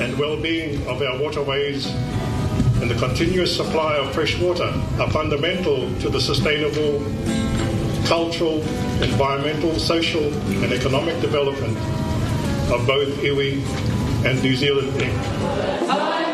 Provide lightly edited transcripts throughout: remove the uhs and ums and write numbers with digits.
and well-being of our waterways and the continuous supply of fresh water are fundamental to the sustainable cultural, environmental, social and economic development of both iwi and New Zealand Inc.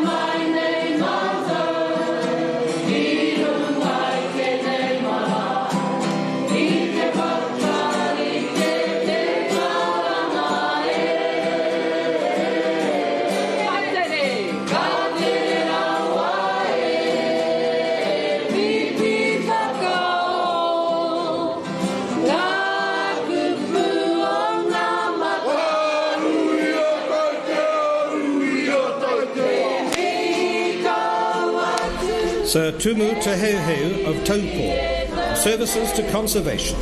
Sir Tumu Te Heuheu of Taupō, Services to Conservation.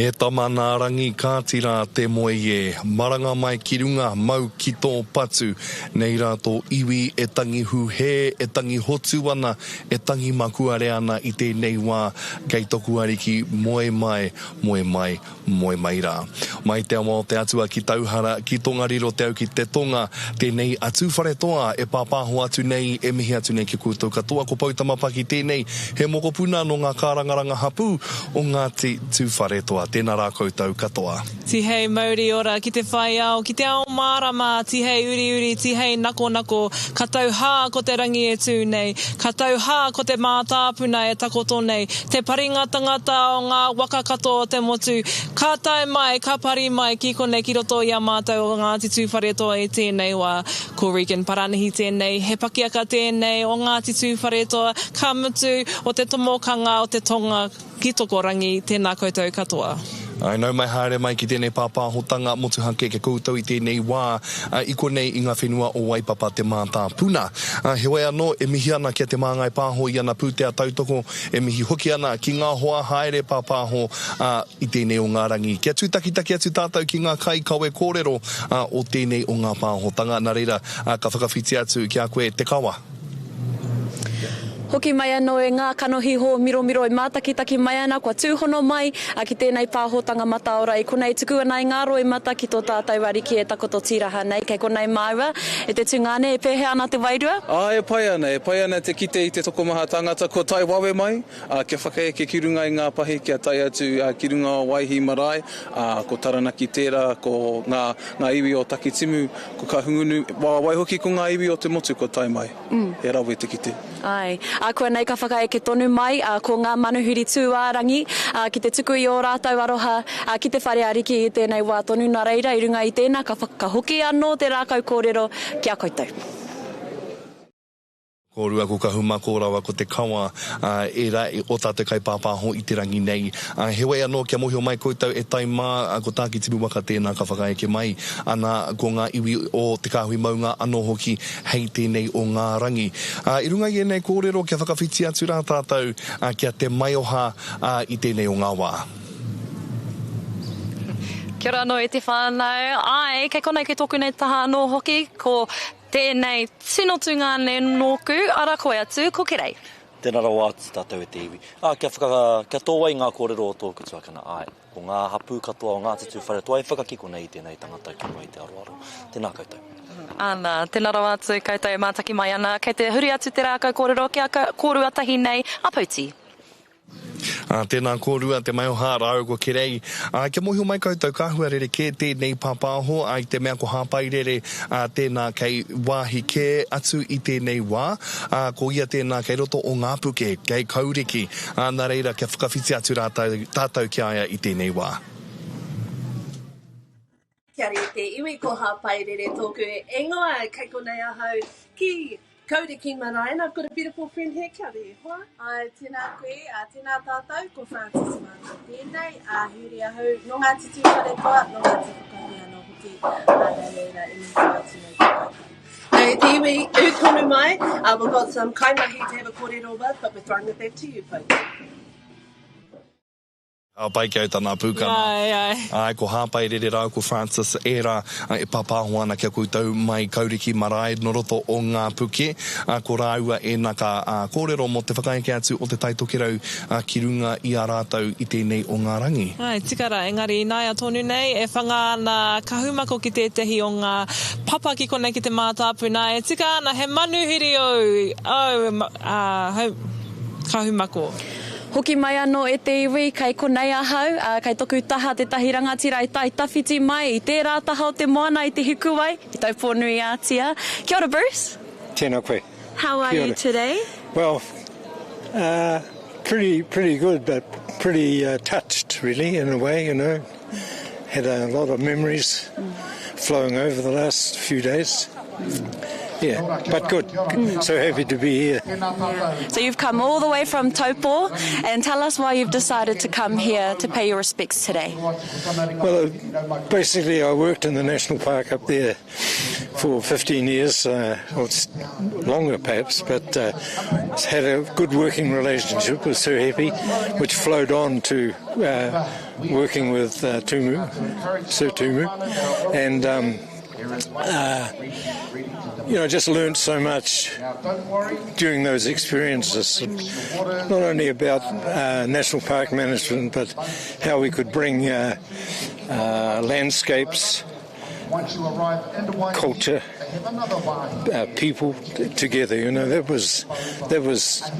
E tamana rangi kātira te moe e, maranga mai ki runga mau ki tō patu, nei rātō iwi e tangi huhe, e tangi hotu ana, e tangi makuare ana i tēnei wā, kei toku ariki moe mai rā. Mai te awa o te atua ki tauhara, ki tonga riro te au ki te tonga, tēnei atu whare toa, e pāpāho atu nei, e mihi atu nei ki koutou katoa, ko pautamapa ki tēnei, he moko puna no ngā kārangaranga hapu, o ngā te tū whare toa. Tēnā rā koutou katoa. Tihei mauri ora, ki te whai au, ki te ao mārama, tihei uri, tihei nako, ka tau hā ko te rangi e tū nei, ka tau hā ko te mātāpuna e takoto nei, te paringa tangata o ngā waka katoa o te motu, ka tai mai, ka pari mai, ki konei ki roto i a mātou o ngā titu whare toa e tēnei wā, ko Regan Paranahi tēnei, he pakiaka tēnei, o ngā titu whare toa, ka mutu o te tomokanga o te tonga, ki toko rangi, tēnā koutou katoa. Ai nau mai haere mai ki tēnei pāpāhotanga motuhake ke koutou i tēnei wā i konei i ngā whenua o Waipapa te mātāpuna. He wai anō e mihi ana kia te māngai pāho i ana pūtea tautoko, e mihi hoki ana ki ngā hoa haere pāpāho i tēnei o ngā rangi. Kia tūtakitaki atu tātou ki ngā kai kawe kōrero o tēnei o ngā pāhotanga. Nā reira, ka whakawhiti atu ki a koe te kawa. Hoki mai anō e ngā kanohi ho miro e mātakitaki mai ana, kua tūhono mai ki tēnei pāhotanga mataora i konei tuku ana i ngāro e mata ki tō tātou Ariki e takoto tiraha nei, kei konei maua, e te tūngane e pēhe ana te wairua? E pai ana te kite i te tokomaha tangata, ko tai wawe mai, kia whakaeke ki runga i ngā pahi, kia tai atu ki runga o Waihi Marae, ko Taranaki Tera, ko ngā iwi o Takitimu, ko ka hungunu, waihoki ko ngā iwi o te motu, ko tai mai, e rawe te kite. Ai. Koe nei ka whakaeke tonu mai, ko ngā manuhiri tūārangi, ki te tuku i o rātau aroha, ki te whare ariki i tēnei wā tonu nā reira, i runga i tēnā, ka whakahoki anō te rākau kōrero, kia koutou. Kōrua ko ka huma kōrawa ko te kawa e rā o tātou kai pāpāho i te rangi nei. He wai anō kia mohio mai koutou e tai mā ko tāki timu waka tēnā ka whakaeke mai ana ko ngā iwi o te kāhui maunga anō hoki hei tēnei o ngā rangi. I runga i enei kōrero kia whakawhiti atu rā tātou kia te maioha i tēnei o ngā wā. Kia ora anō e te whānau. Kei konei ke toku nei taha anō hoki ko tēnei tinotunga ne nōku, ara koe atu, ko kerei. Tēnā rau atu tātou e te iwi. Kia tōwai ngā kōrero o tōku tuakana, ko ngā hapu katoa o ngā titu whare toa e whakakiko nei tēnei tangata ki mai te aroaro. Tēnā koutou. Ana, tēnā rau atu koutou e mātaki mai ana, kei te huri atu te rākau kōrero, kia kōrua tahi nei, apauti. Tēnā kōrua, te mai o hārau ko kerei. Kia mohio mai koutou kāhua rere ke tēnei pāpāho, i te mea ko hāpai rere tēnā kei wāhi ke atu i tēnei wā. Ko ia tēnā kei roto o ngā puke, kei kauriki. Nā reira, kia whakawhiti atu tātou ki aia i tēnei wā. Kia re te iwi ko hāpai rere tōku e ingoa, kei konei ahau ki Kauriki marae, and I've got a beautiful friend here, kia ora e hoa. Ai, tēnā koe, tēnā tātou, ko Francis Mātua tēnei, huri ahau, no ngā titu whare toa, no ngā te whakahia no hoki, nā reira, e mi whai tēnei whakahi. Hey, te iwi, tonu mai, we've got some kaimahi to have a kōrero with, but we're throwing it back to you, folks. Pai kia tana pūkana. Ai, ko hāpai rere rau ko Francis era e papaho ana kia koutou mai kauriki marae no roto o ngā puke. Ko rāua e nā ka kōrero mo te whakaeke atu o te taitokerau ki runga i a rātou i tēnei o ngā rangi. Ai, tikara, engari nāia tonu nei, e whanga ana kahumako ki tētehi o ngā papa ki konei ki te mātāpuna, e tika ana he manuhiri kahumako. Hoki mai anō e te iwi, kai konei ahau, kai toku taha te tahi rangatira i tai tawhiti mai, i tērā taha o te moana i te hikuwai, i tau pōnui ātia. Kia ora, Bruce. Tēnā koe. How are you today? Well, pretty good, but pretty touched, really, in a way, you know. Had a lot of memories flowing over the last few days. Yeah, but good. So happy to be here. Yeah. So you've come all the way from Taupo, and tell us why you've decided to come here to pay your respects today. Well, basically I worked in the national park up there for 15 years, or it's longer perhaps, but had a good working relationship with Sir Hepi, which flowed on to working with Sir Tumu, and you know, just learned so much during those experiences, not only about national park management, but how we could bring landscapes, culture, people together. You know, that was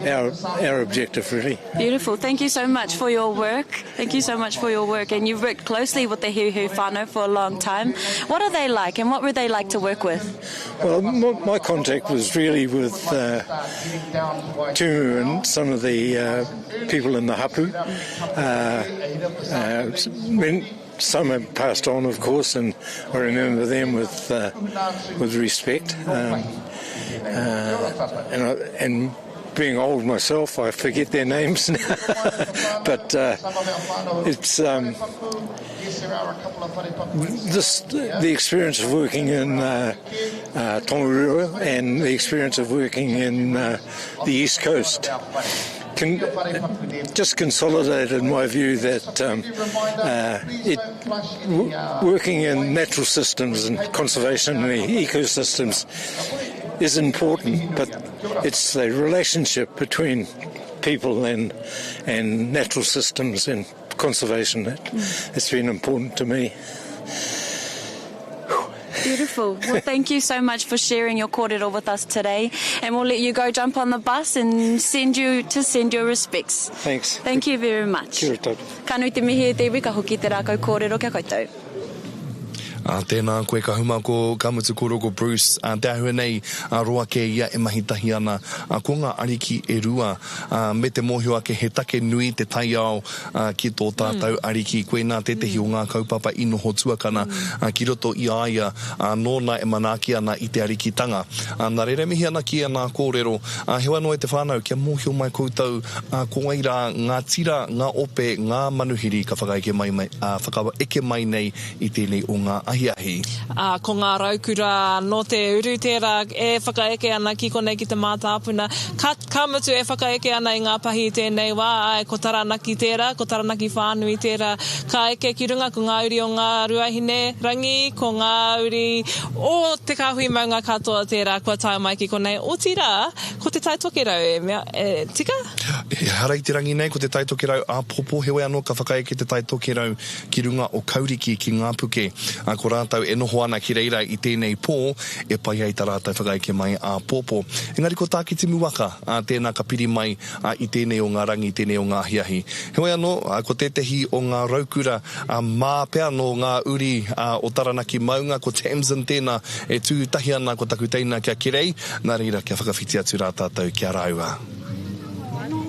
our objective, really. Beautiful. Thank you so much for your work. Thank you so much for your work. And you've worked closely with the Hiuhu whānau for a long time. What are they like, and what were they like to work with? Well, my contact was really with Tumu and some of the people in the hapu. Some have passed on, of course, and I remember them with respect. And being old myself, I forget their names now. But it's the experience of working in Tongariro and the experience of working in the East Coast just consolidated in my view that working in natural systems and conservation and ecosystems is important, but it's the relationship between people and natural systems and conservation that's been important to me. Beautiful. Well, thank you so much for sharing your kōrero with us today, and we'll let you go jump on the bus and send your respects. Thanks. Thank you very much. Kia ora tātou. Ka nui te mihi e te iwi, ka hoki te rākau kōrero kia koutou. Tēnā koe ka huma ko kamutu kōroko Bruce. Te ahua nei, roa ke ia e mahitahi ana. Ko ngā ariki e rua, me te mōhio ake he take nui te tai ao ki tō tātou ariki. Koe nā tetehi o ngā kaupapa ino ho tuakana ki roto i aia nōna e manaki ana i te arikitanga. Nā reira mihi ana ki ana kōrero. Hewa no e te whānau, kia mōhio mai koutou ko aira ngā tira, ngā ope, ngā manuhiri ka whakaeke mai nei i tēnei o ngā ahi. Ko ngā raukura no te uru tērā e whakaeke ana ki konei ki te mātāpuna. Ka mutu e whakaeke ana i ngā pahi tēnei wā, ko taranaki tērā, ko taranaki whānui tērā. Ka eke ki runga ko ngā uri o ngā ruahine rangi, ko ngā uri o te kāhui maunga katoa tērā, kua tae mai ki konei. O tira, ko te taitokerau tika? Harei te rangi nei, ko te taitokerau popo hewe anō ka whakaeke te taitokerau ki runga o kauriki ki ngā puke. Ko rātau e noho ana ki reira i tēnei pō, e pai ai tā rātau whakaeke mai a pōpō. Engari ko tā ki te muwaka, tēnā ka piri mai i tēnei o ngā rangi, tēnei o ngā hiahi. Heoi anō, ko tētehi o ngā raukura, mā pēr no ngā uri o taranaki maunga, ko Tamsin tēnā, e tūtahi ana ko taku teina kia kirei, nā reira kia whakawhiti atu rā tātou kia rāua.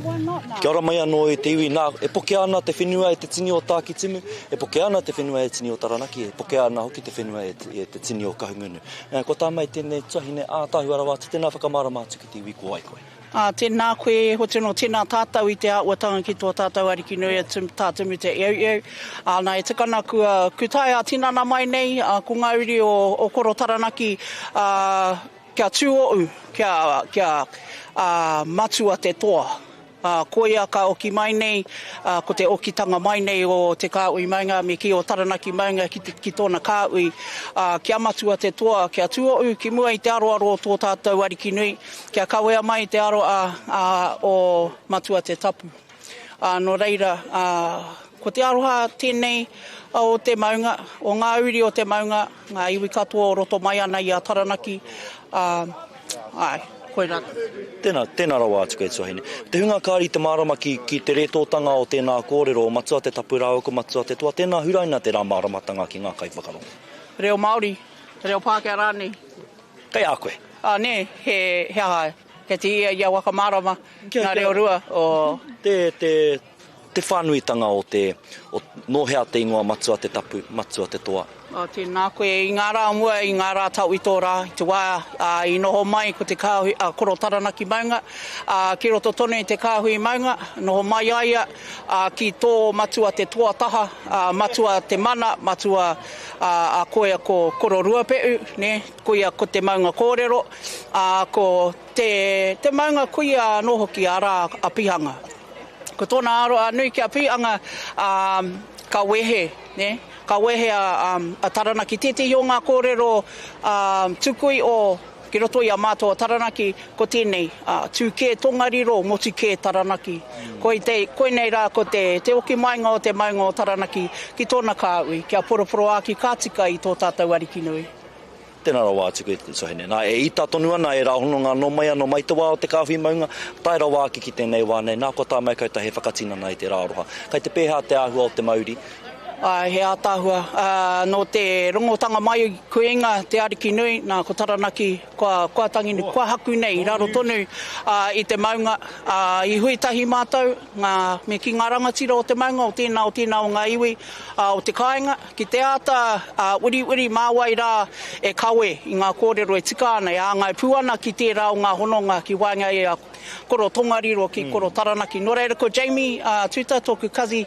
Why not now? Kia ora mai anō e te iwi, e poke ana te whenua e te tini o Tākitimu, e poke ana te whenua e te tini o Taranaki, e poke ana hoki te whenua e te tini o Kahungunu. Ko tā mai tēnei tahine ātahu arawātu, tēnā whakamārama atu ki te iwi ko ai koe. Tēnā koe, ho tino tēnā tātou I te āuatanga ki tō tātou ariki nui e tātumu te iau. Nā e tikana kua kutai a tinana mai nei, ko ngauri o koro Taranaki, kia tūou, kia matua te toa. Koia ka oki mai nei, ko te okitanga mai nei o te kāui maunga, me ki o Taranaki maunga ki tōna kāui. Kia matua te toa, kia tūou, ki mua I te aroaro o tō tātou ariki nui, kia kawea mai te aro o matua te tapu. No reira, ko te aroha tēnei o te maunga, o ngā uri o te maunga, ngā iwi katoa o roto mai ana I a Taranaki. Koe rā. Tēnā rawa atu koe tuahine. Te hunga kāri te mārama ki te retotanga o tēnā kōrero, matua te tapu rāo ko matua te toa, tēnā huraina te rā māramatanga ki ngā kaiwhakarongo. Reo Māori, reo Pākehā rānei. Kei a koe? Ne, he ahai. He te ia waka mārama, ngā reo rua. Te whānuitanga o nohea te ingoa matua te tapu, matua te toa. Tēnā koe, I ngā rā mua, I ngā rā tau I tō rā, I te wā, I noho mai ko te kāhui, koro Taranaki maunga, ki roto tonu I te kāhui maunga, noho mai aia, ki tō matua te toa taha, matua te mana, matua a koea ko koro ruapeu, ne, koea ko te maunga kōrero, ko te maunga koea noho ki a rā a pihanga. Ko tōna aro nui ki a pihanga, ka wehe, ne, ka wehe a Taranaki. Tētehi o ngā kōrero tukui o ki roto I a mātua Taranaki, ko tēnei tūkē tongariro, motu kē Taranaki. Koe nei rā ko te oki mainga o te maunga o Taranaki ki tōna kāui, kia poroporo aki kātika I tō tātou ariki nui. Tēnā rawa atu koe te sohine. Nā e ita tonu ana e rāhononga no mai anō mai te wā o te kāwhi maunga, tai rawa aki ki tēnei wā nei, nā ko tā mai kauta he whakatinana I te rāroha. Kai te pēhā te āhua o te Māori. He ātāhua. No te rongotanga mai kuenga te ariki nui, nā ko Taranaki, kua tangini, kua haku nei, raro tonu I te maunga. I huitahi mātou, me ki ngā rangatira o te maunga, o tēnā o ngā iwi, o te kāinga, ki te āta, uri māwai rā e kawe I ngā kōrero e tika ana, e āngai puana ki tērā o ngā hononga, ki wainga e a koro tongariro ki koro Taranaki. No reira ko Jamie, tuta tōku kazi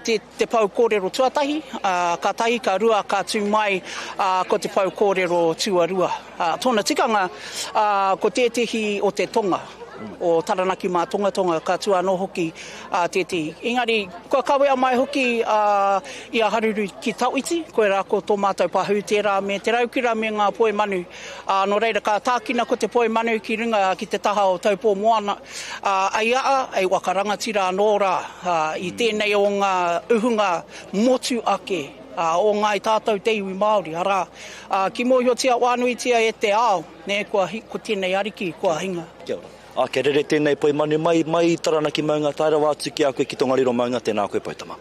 te pau kōrero tuatahi, ka tahi, ka rua, ka tū mai ko te pau kōrero tuarua. Tōna tikanga ko tētehi o te tonga, o Taranaki mā tonga, ka tua no hoki tētehi. Engari, kua kawea mai hoki I a haruru ki tauiti, koe rā ko tō mātou pahu tērā me te raukira me ngā poe manu. No reira, ka tākina ko te poe manu ki ringa ki te taha o taupō moana. Ai ai wakarangatira anō rā I tēnei o ngā uhunga motu ake. O ngā I tātou te iwi Māori, arā. Ki mōhiotia wānuitia e te ao, ne, ko tēnei ariki, kua hinga. Kia ora. Ke rere tēnei poe manu mai Taranaki maunga, tai rawa atu ki a koe ki tongariro maunga, tēnā koe pautama.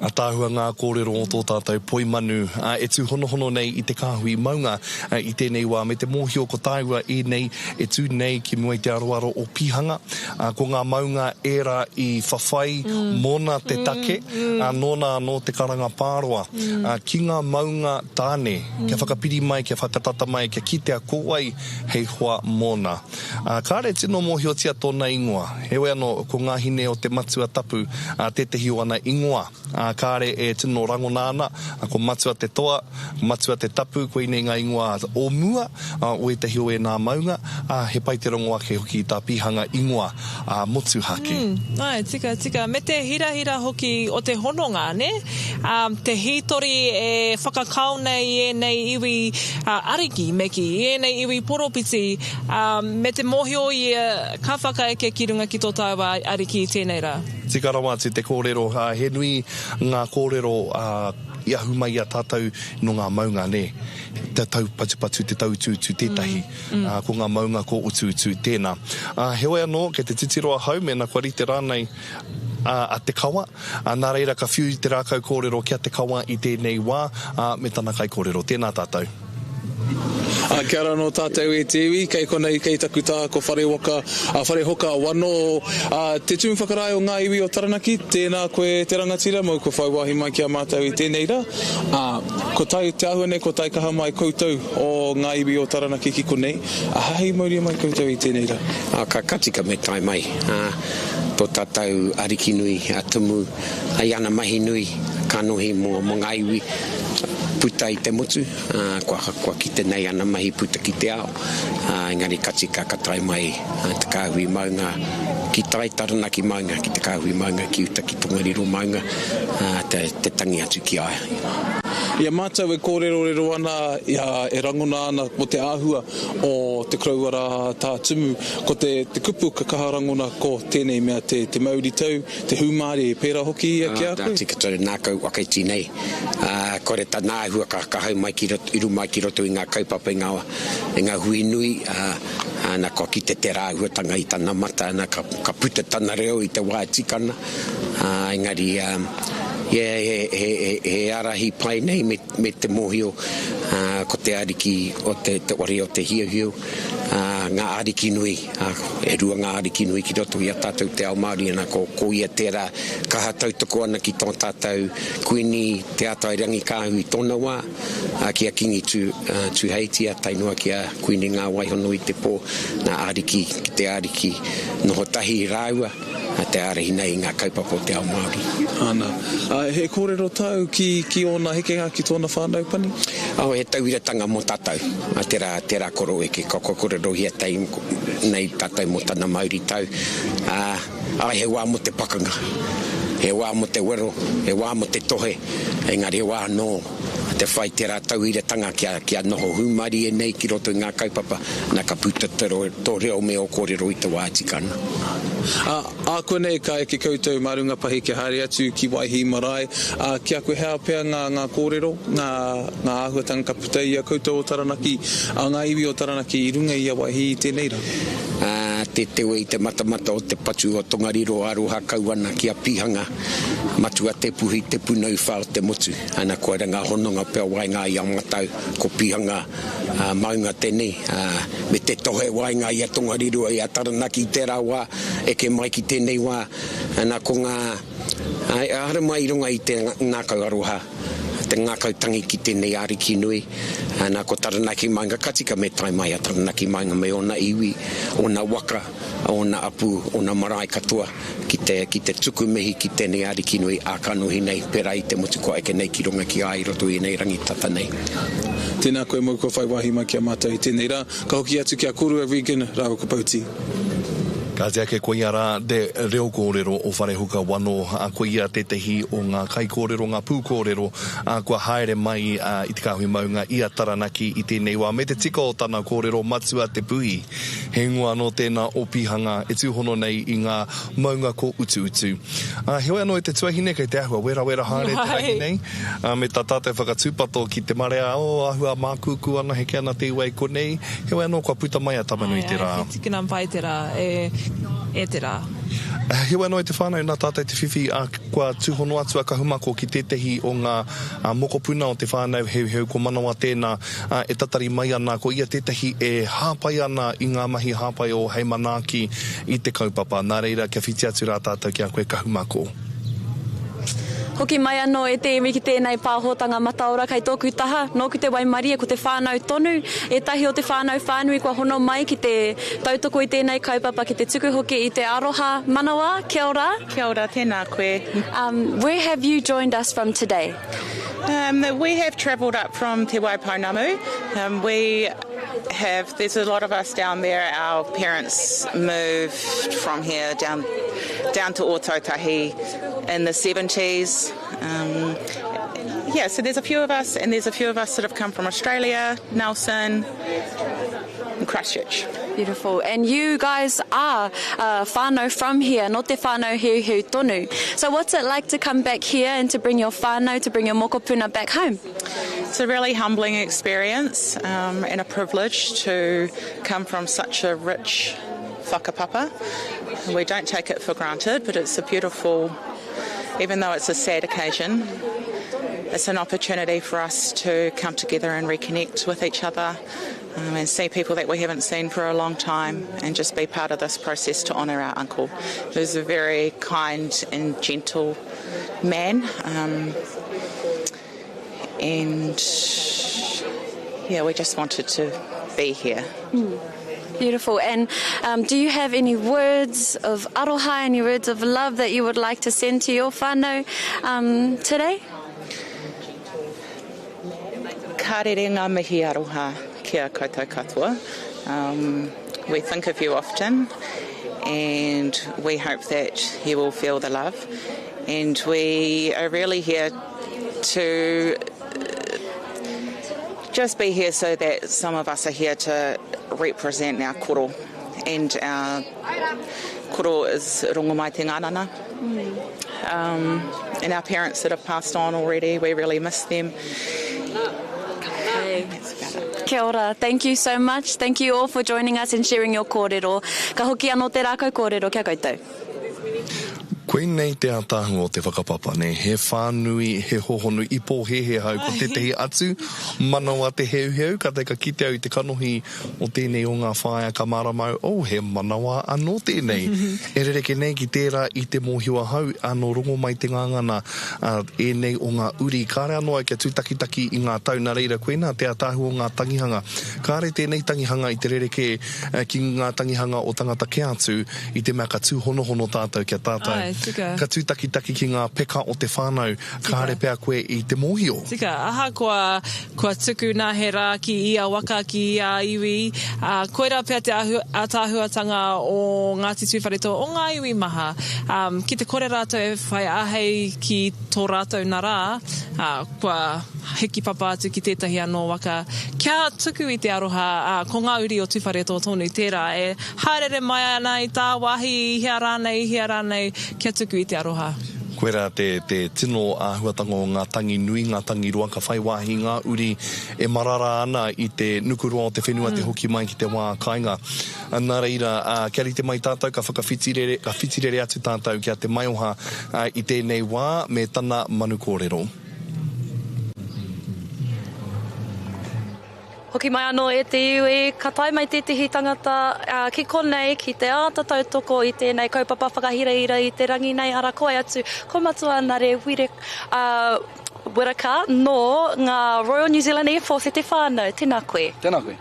A tāhua ngā kōrero o tō tātou poi manu e tū honohono nei I te kāhui maunga I tēnei wā me te mōhio ko tāua e nei e tū nei ki mua I te aroaro o pihanga ko ngā maunga era I whawhai mona te take nona no te karanga pāroa ki ngā maunga tāne kia whakapiri mai, kia whakatata mai kia kitea kōwai hei hoa mona kāre tino mōhio tia tōna ingoa hewe anō ko ngā hine o te matua tapu tētehi o ana ingoa kāre e tino rangonāna, ko matua te toa, matua te tapu, koe nei ngā ingoa o mua, o e tehi o e nā maunga, he pai te rongo ake hoki I tā pihanga ingoa motu hake. Ai, tika. Me te hira hoki o te hononga, ne? Te hitori e whakakau nei e nei iwi Ariki meki, e nei iwi poropiti, me te mōhio I ka whakaeke ki runga ki tō tāua Ariki I tēnei rā. Tika rawa atu te kōrero, he nui ngā kōrero I ahu mai a tātou no ngā maunga ne. Te tau patu, te tau tūtū tētahi, ko ngā maunga ko utu tēnā. Heoi anō, ke te titiroa hau, me nā kua rite rānei a te kawa. Nā reira ka whiu te rākau kōrero kia te kawa I tēnei wā, me tāna kai kōrero. Tēnā tātou. Kia ora no tātou e te iwi, kei konei kei taku tā ko whare hoka wano. Te tūmu whakarai o ngā iwi o Taranaki, tēnā koe te rangatira, mau ko whai wahi mai kia mātou i tēnei rā. Ko tai te ahuane, ko tai kaha mai koutou o ngā iwi o Taranaki ki konei. Hei mauria mai koutou i tēnei rā. Ka katika me tai mai. Tō tātou ariki nui, tumu, ai ana mahi nui, kanohi mo ngā iwi. Puta i te motu, kua ki te nei ana mahi puta ki te ao. Engari katika ka tai mai te kāhui maunga ki tai Taranaki maunga, ki te kāhui maunga ki uta ki Tongariro maunga, te tangi atu ki aia. Ia mātou e kōrero ana e rangona ana mo te āhua o te krauara tā tumu, ko te kupu ka kaha rangona ko tēnei mea te mauri tau, te humare e pēra hoki ia ki a koe? Tika tau nā kau wakaiti nei. Kore tā nā āhua ka hau mai ki roto, iru mai ki roto i ngā kaupapa i ngā hui nui, na ko ki te rāhua tanga i tāna mata, na ka puta tāna reo i te wā tikana. Engari, he arahi pai nei me te mohio, ko te ariki o te wari o te hiuhiu, ngā ariki nui, e rua ngā ariki nui ki roto i a tātou te ao Māori, ana ko ia tērā kaha tautoko ana ki tō tātou kuini te atai rangi kāhui tōna wā, kia kingi tu heitia, tainua kia kuini ngā waihono i te pō, ngā ariki ki te ariki noho tahi rāua, te arahi nei ngā kaupapa o te ao Māori. Ana. He kōrero tau ki ona hekenga ki tōna whānau pani? He tauiratanga mo tātou. Tērā koro eke, ka kōrero hia tei nei tātou mo tāna Māori tau. He wā mo te pakanga, he wā mo te wero, he wā mo te tohe, engari he wā no te whai tērā tauiratanga kia noho humari e nei ki roto i ngā kaupapa, na ka puta tō reo me o kōrero i te wā tikana. A konei ka eke koutou marunga pahi kia haere atu ki waihi marae, kia koe hea pea ngā kōrero, ngā āhuatanga ka puta i a koutou o Taranaki, ngā iwi o Taranaki i runga i a waihi i tēnei rā? Te tewe i te matamata o te patu o Tongariro aroha kauana ki a pihanga, matua te puhi te punau whao te motu, ana koe ngā hononga pia wainga i a matau, ko pihanga maunga tēnei, me te tohe wainga i a Tongariro i a Taranaki tērā wā, eke mai ki tēnei wā, ana ko ngā ahara mai i runga i te ngākau aroha, te ngākau tangi ki tēnei ariki nui, ana ko Taranaki maunga katika me tai mai a Taranaki maunga me ona iwi, ona waka, ona apu, ona marae katoa, ki te tuku mehi ki tēnei ariki nui a kanohi nei, pera i te motu ko eke nei ki runga ki ai roto i nei rangitata nei. Tēnā koe mau ko whai wahi mai kia mātou i tēnei rā, ka hoki atu kia korua vegan, rāwa ka pauti. Ka te ake koe ara te reo kōrero o whare huka wano, koe ia te tehi o ngā kai kōrero, ngā pū kōrero, kua haere mai i te kāhui maunga i a Taranaki i tēnei wā. Me te tika o tāna kōrero matua te puhi, he ngua no tēnā o pihanga e tūhono nei i ngā maunga ko utu. Heoi anō e te tuahine kei te ahua, wera haere te rangi nei, me tā tātou whakatūpato ki te marea, ahua mākuku ana heke ana te iwai konei, heoi anō kua puta mai a tamanu i te rā. He tikina mpai te rā, e te rā. Hewa no e te whānau nā tātai te whiwhi kua tūhono atu a kahumako ki tētehi o ngā mokopuna o te whānau heu ko manawa tēnā e tatari mai ana ko ia tētehi e hāpai ana i ngā mahi hāpai o hei manaki i te kaupapa. Nā reira kia whiti atu rā tātou kia koe kahumako. Hoki mai anō e te iwi ki tēnei pāhotanga mataora kai tōku taha, nō ki te Waimaria ko te whānau tonu, e tahi o te whānau whānui kua hono mai ki te tautoko i tēnei kaupapa ki te tuku hoki i te aroha manawa. Kia ora. Kia ora, tēnā koe. Where have you joined us from today? We have travelled up from Te Waipounamu. There's a lot of us down there. Our parents moved from here down to Ōtautahi in the 70s. So there's a few of us, and there's a few of us that have come from Australia, Nelson, and Christchurch. Beautiful. And you guys are whānau from here, not te whānau heu tonu. So what's it like to come back here and to bring your whānau, to bring your mokopuna back home? It's a really humbling experience and a privilege to come from such a rich whakapapa. We don't take it for granted, but it's a beautiful, even though it's a sad occasion, it's an opportunity for us to come together and reconnect with each other and see people that we haven't seen for a long time and just be part of this process to honour our uncle, who's a very kind and gentle man. And yeah, we just wanted to be here. Beautiful. And do you have any words of aroha, any words of love that you would like to send to your whānau today? Ka rere ngā mihi aroha kia koutou katoa. We think of you often and we hope that you will feel the love. And we are really here to just be here so that some of us are here to represent our koro. And our koro is rongomai te ngānana. And our parents that have passed on already, we really miss them. Kia ora. Thank you so much. Thank you all for joining us and sharing your kōrero. Ka hoki anō te rākau kōrero. Kia koutou. Koe nei te atahu o te whakapapa, ne he whānui, he hohonu, I pōhehe hau, ko te tehi atu, manawa te heu, ka te ka kite au I te kanohi o tēnei o ngā whāia ka maramau, he manawa anō tēnei. E rereke nei ki tērā I te mōhiwa hau, anō rongo mai te ngangana, e nei o ngā uri, ka re anō ai kia tūtakitaki I ngā tau, nā reira koe nā te atahu o ngā tangihanga. Ka re tēnei tangihanga I te rereke ki ngā tangihanga o tangata ke atu, I te mea ka tūhonohono tātou kia tātou. Ka tūtakitaki ki ngā peka o te whānau, ka re pēr koe I te mōhio. Tika, aha kua tuku nā he rā ki ia waka ki ia iwi, koera pēr te atahuatanga o Ngāti Tuiwhareto o ngā iwi maha. Ki te kore rātou e whai ahei ki tō rātou nā rā, kua hiki papa atu ki tētahi anō waka. Kia tuku I te aroha, ko ngā uri o Tuiwhareto tonu tērā, e haerere mai ana I tā wahi, hia rānei, kia tuku I te aroha. Koe rā te tino āhuatanga o ngā tangi nui, ngā tangi roa, ka whai wāhi ngā uri e marara ana I te nukurua o te whenua te hoki mai ki te wā kāinga. Nā reira, kia rite mai tātou, ka whitirere atu tātou kia te maioha I tēnei wā me tana manu kōrero. Hoki mai anō e te iwi, ka tai mai tētahi tangata ki konei, ki te āta tautoko I tēnei kaupapa whakahireira I te rangi nei ara koe atu. Ko matua nā re wiraka no ngā Royal New Zealand Air Force e te whānau. Tēnā koe. Tēnā koe.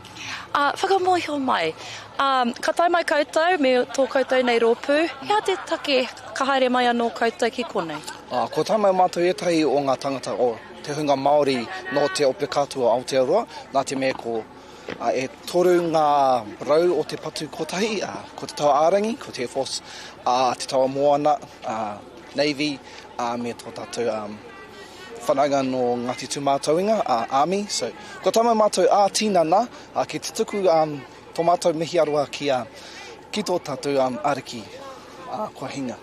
Whakamohio mai. Ka tai mai koutou, me tō koutou nei rōpū. Hea te take ka haere mai anō koutou ki konei? Ko tai mai mātou etahi o ngā tangata o te hunga Māori no te ope katoa Aotearoa, nā te mea ko e toru ngā rau o te patu kotahi, ko te taua ārangi, ko te Air Force, te taua moana, Navy, me tō tātou whananga no Ngāti Tūmātauinga, Army. So, ko tamai mātou tīnana, ki te tuku tō mātou mihi aroa ki tō tātou Ariki, kua hinga.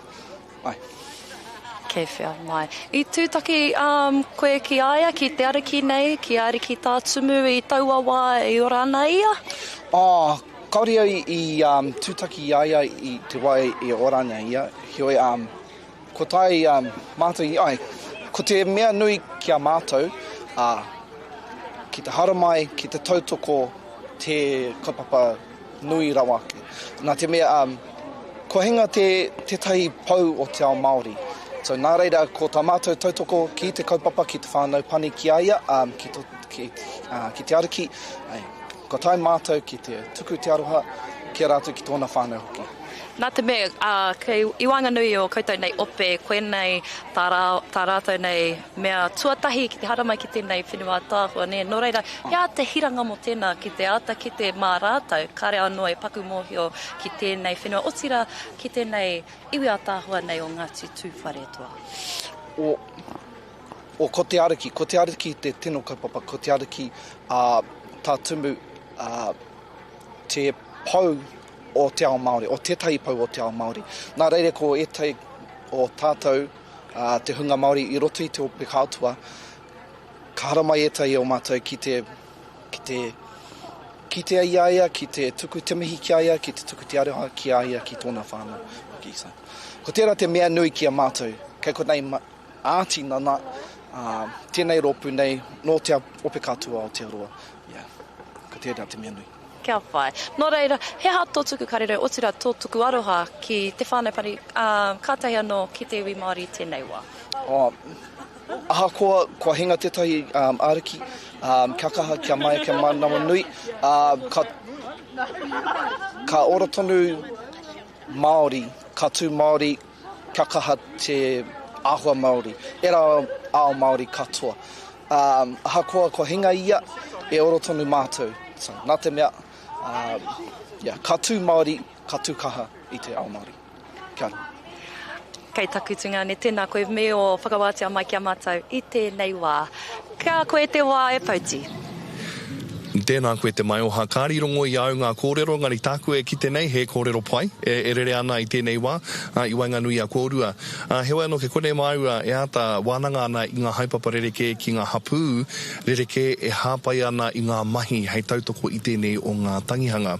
Ai. Kei whia mai. I tūtaki koe ki aia, ki te Ariki nei, ki Ariki tā tumu I taua wā I orana ia? Kauri au I tūtaki aia I te wai I orana ia. Hioi, ko tai mātou ai, ko te mea nui ki a mātou, ki te haramai, ki te tautoko, te kaupapa nui rawake. Nā te mea, ko hinga te tai pau o te ao Māori. So nā reira, ko tā mātou tautoko ki te kaupapa, ki te whānau pani ki aia, ki te Ariki, ko tai mātou ki te tuku te aroha, ki a rātou ki tōna whānau hoki. Nā te mea, kei I Wanganui o koutou nei ope, koe nei, tā rātou nei mea tuatahi ki te haramai ki tēnei whenua tāhua, ne? Nō reira, hea te hiranga mo tēnā ki te ata, ki te mā rātou, kare anō e paku mōhio ki tēnei whenua. Otira ki tēnei iwi a tāhua nei o Ngāti Tūwharetoa. O ko te Ariki te tino kaupapa, ko te Ariki tā tumu te pau o te ao Māori, o tētahi pau o te ao Māori. Nā reire ko etai o tātou te hunga Māori I roto I te ope kātua, ka haramai etai o mātou ki te aiaia, ki te tuku te mihi ki aia, ki te tuku te aroha ki aia, ki tōna whānau. Ko tērā te mea nui ki a mātou, kei ko nei ātinana, Tēnei ropu nei, no te ope katoa o te roa. Ka tērā te mea nui. Kia whai. Nō reira, he ha tōtuku karere o tira tōtuku aroha ki te whānau pari kātahi anō ki te iwi Māori tēnei wā? Aha kua hinga tētahi Ariki, kia kaha, kia mai, kia manawa nui, ka ora tonu Māori, ka tū Māori, kia kaha te āhua Māori, era ao Māori katoa. Aha kua hinga ia e ora tonu mātou. So, nā te mea, ka tū Māori, ka tū kaha i te ao Māori. Kia ora. Kei takutunga ne tēnā koe me o whakawātia mai kia mātou i tēnei wā. Kia koe te wā e pauti. Tēnā koe te mai o hakāri rongo i au ngā kōrero, ngari tāku e ki tēnei he kōrero pai, e rere ana i tēnei wā, i wainga nui a kōrua. Hewa anō ke kone maua e ata wānanga ana i ngā haipapa rereke ki ngā hapū, rereke e hāpai ana i ngā mahi hei tautoko i tēnei o ngā tangihanga.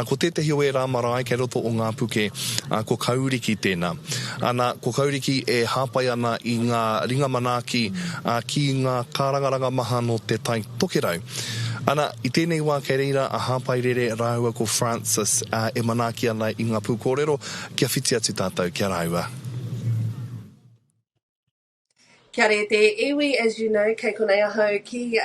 Ko tētahi o e rā marae kei roto o ngā puke, ko kauriki tēnā. Ana, ko kauriki e hāpai ana i ngā ringa manaki ki ngā kārangaranga maha no te tai tokerau. Ana, i tēnei wā kei reira a hāpai rere rāua ko Francis e manaki ana i ngā pūkōrero. Kia whiti atu tātou, kia rāua. Kia re te iwi, as you know, kei konei ahau ki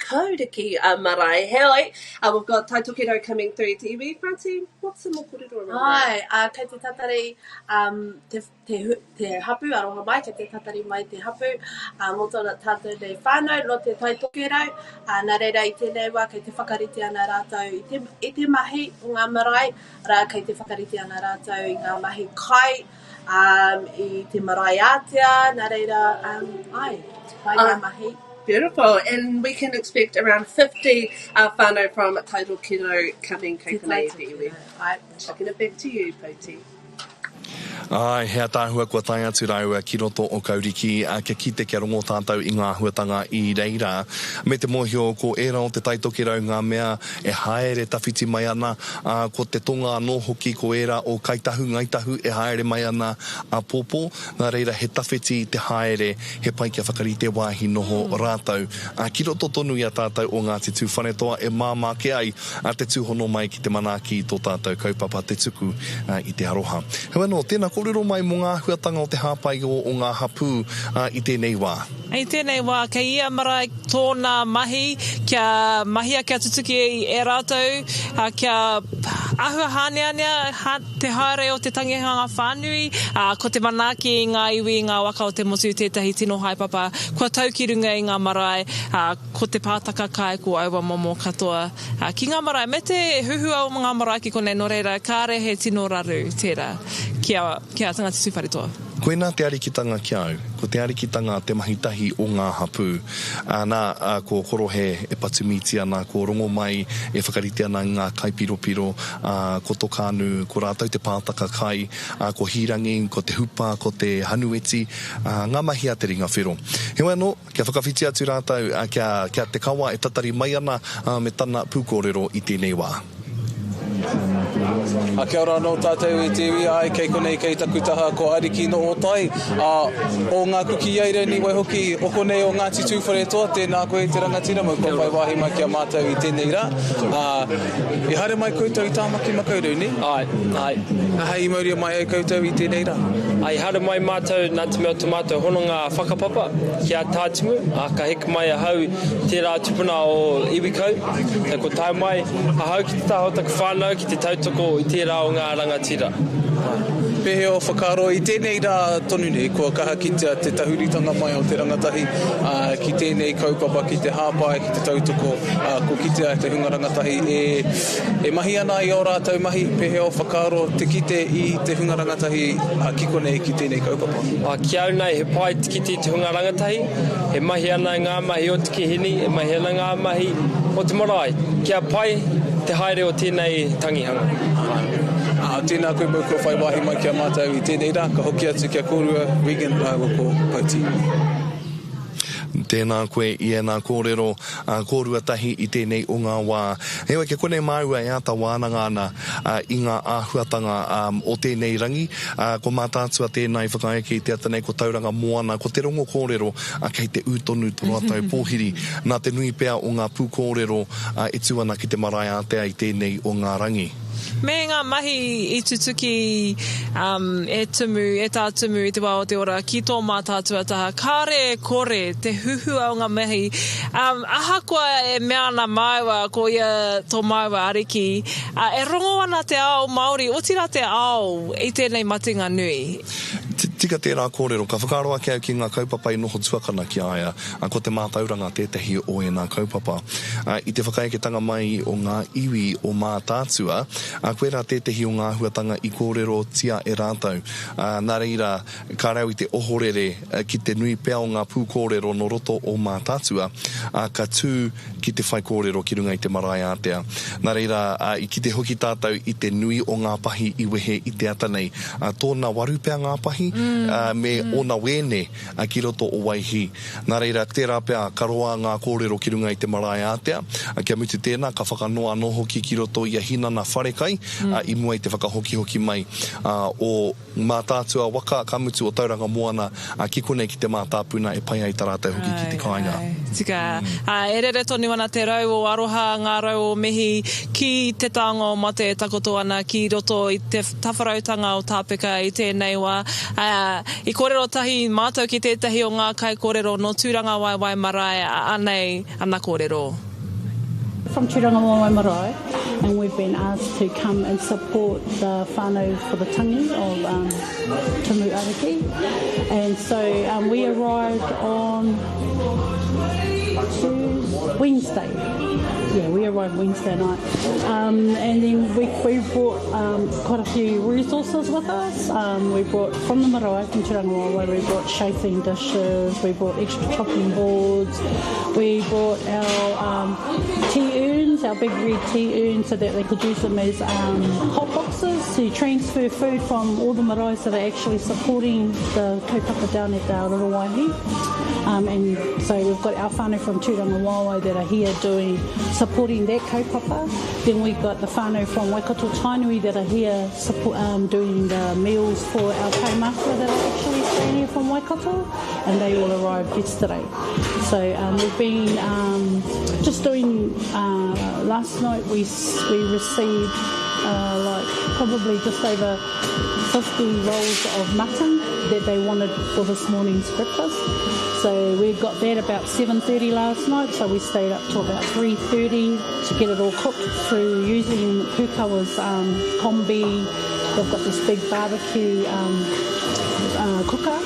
kauriki marae. Hei, we've got taitokero coming through te iwi. Francie, what's the more kōrero around that? Ai, kei te tatari, te hapu aroha mai, kei te tatari mai te hapu, mo tōna tātou nei whānau, lo te taitokero, nā reira i tēnei wā, kei te whakarite ana rātou i te mahi o ngā marae, rā kei te whakarite ana rātou i ngā mahi kai, i te marae ātea, nā reira, kai ngā mahi. Beautiful, and we can expect around 50 whānau from Taitokero coming kei konei te iwi. Chucking it back to you, Poti. Ai, hea tāhua kua tai atu raua ki roto o kauriki, kia kite kia rongo tātou i ngā huatanga i reira. Me te mohio ko era o te taitokero ngā mea e haere tawhiti mai ana, ko te tonga anō hoki ko era o kaitahu ngaitahu e haere mai ana a pōpō. Nā reira he tawhiti te haere he pai kia whakarite wāhi noho rātou. Ki roto tonu i a tātou o ngā te tū whanetoa e māmā ke ai te tūhono mai ki te manaki tō tātou kaupapa te tuku i te aroha. Hewa no, tēnā kōrero mai mo ngā huatanga o te hāpai o ngā hapū i tēnei wā. I tēnei wā, kei ia marae tōna mahi, kia mahia kia tutuki i e rātou, kia ahua hāneanea te haere o te tangihanga whānui, ko te manaki i ngā iwi, ngā waka o te motu tētahi tino haipapa, kua tau ki runga i ngā marae, ko te pātaka kai ko aua momo katoa. Ki ngā marae, me te huhua o ngā marae ki konei no reira, kāre he tino raru tērā, kia tangata tūwharetoa. Koe nā te arikitanga ki au, ko te arikitanga te mahitahi o ngā hapū. Nā, ko korohe e patumiti ana, ko rongo mai e whakarite ana ngā kaipiropiro, ko tokānu, ko rātau te pātaka kai, ko hirangi, ko te hupa, ko te hanueti, ngā mahi a te ringa whiro. Hewa no, kia whakawhiti atu rātau, kia te kawa e tatari mai ana me tana pūkōrero i tēnei wā. Kia ora anō tātou i te iwi, ai kei konei kei takutaha ko Ariki no o tai. O ngā kuki aire ni wai hoki o konei o Ngāti Tūwharetoa, tēnā koe te rangatira mo kua whai wāhi mai kia mātou i tēnei rā. I haere mai koutou i tāmaki makaurau ni? Ai. Hei mauria mai ai koutou i tēnei rā? Ai haere mai mātou nā te mea tomato hono ngā whakapapa kia tātimu, ka heka mai a hau tērā tupuna o iwikau. Ko tai mai a hau ki te tahotaka whānau ki te tautoko i tērā o ngā rangatira. Pehe o whakaro i tēnei rā tonu nei, kua kaha kitea te tahuritanga mai o te rangatahi, ki tēnei kaupapa, ki te hāpai, ki te tautoko, ko kitea te hunga rangatahi, e mahi ana i o rātou mahi, pehe o whakaro te kite i te hunga rangatahi, ki konei ki tēnei kaupapa. Ki au nei, he pai te kite i te hunga rangatahi, he mahi ana ngā mahi o te kihini, he mahi ana ngā mahi o te marae, kia pai te haere o tēnei tangihanga. Tēnā koe mau kua whai wāhi mai kia mātou i tēnei rā, ka hoki atu kia kōrua, vegan rāua ko Pauti. Tēnā koe i nā kōrero kōruatahi i tēnei o ngā wā. Hewa ke kone maua e ata wānanga ana i ngā āhuatanga o tēnei rangi. Ko mātātua tēnei whakaeke i te atanei ko tauranga moana, ko te rongo kōrero kei te utonu tō rātou pōhiri. Nā te nui pea o ngā pū kōrero e tuana ki te marae atea i tēnei o ngā rangi. Me ngā mahi I tutuki e tumu, e tā tumu I te wā o te ora ki tō mātātua taha. Kāre kore te huhua o ngā mahi. Ahakoa e mea ana maua ko ia tō maua Ariki. E rongo ana te ao Māori, o tira te ao I tēnei matinga nui. Tika tērā kōrero, ka whakaroa ki au ki ngā kaupapa I noho tuakana ki aia, ko te mātauranga tētahi o e ngā kaupapa. I te whakaeketanga mai o ngā iwi o mātātua, koe rā tētahi o ngā huatanga I kōrero tia e rātou. Nā reira, ka rau I te ohorere ki te nui pea o ngā pū kōrero no roto o mātātua, ka tū ki te whai kōrero ki runga I te marae atea. Nā reira, I ki te hoki tātou I te nui o ngā pahi I wehe I te atanei. Tōna waru pea ngā pahi, me ona wene ki roto o waihi. Nā reira, tērā pea karoa ngā kōrero ki runga I te marae atea. Kia mutu tēnā, ka whakanoa no hoki ki roto I a hinana wharekai, I mua I te whakahoki-hoki mai o mātātua waka ka mutu o tauranga moana ki konei ki te mātāpuna e pai ai tā rātou hoki ki te kāinga. Tika, e rere tonu ana te rau o aroha, ngā rau o mihi ki te tango mate e takoto ana ki roto I te tawharautanga o tāpeka I tēnei wā. I kōrero tahi mātou ki tētahi o ngā kai kōrero no tūranga waiwai marae anei ana kōrero. From Tūranga Waiwai Marae, and we've been asked to come and support the whānau for the tangi of Tumu Ariki. And so we arrived on Wednesday. Yeah, we arrived Wednesday night. And then we brought quite a few resources with us. We brought from the marae, from Tūranga Waiwai, we brought chafing dishes, we brought extra chopping boards, we brought our tea urns, our big red tea urns, so that they could use them as hot boxes to transfer food from all the marae that are actually supporting the kaupapa down at Aotearoa Waihi. And so we've got our whānau from Tūranga Waiwai that are here supporting that kaupapa. Then we've got the whānau from Waikato Tainui that are here doing the meals for our kaumātua that are actually staying here from Waikato, and they all arrived yesterday. So we've been just doing, last night we received probably just over 50 rolls of mutton that they wanted for this morning's breakfast. So we got that about 7:30 last night, so we stayed up till about 3:30 to get it all cooked through using Pukawa's kombi. They've got this big barbecue cooker,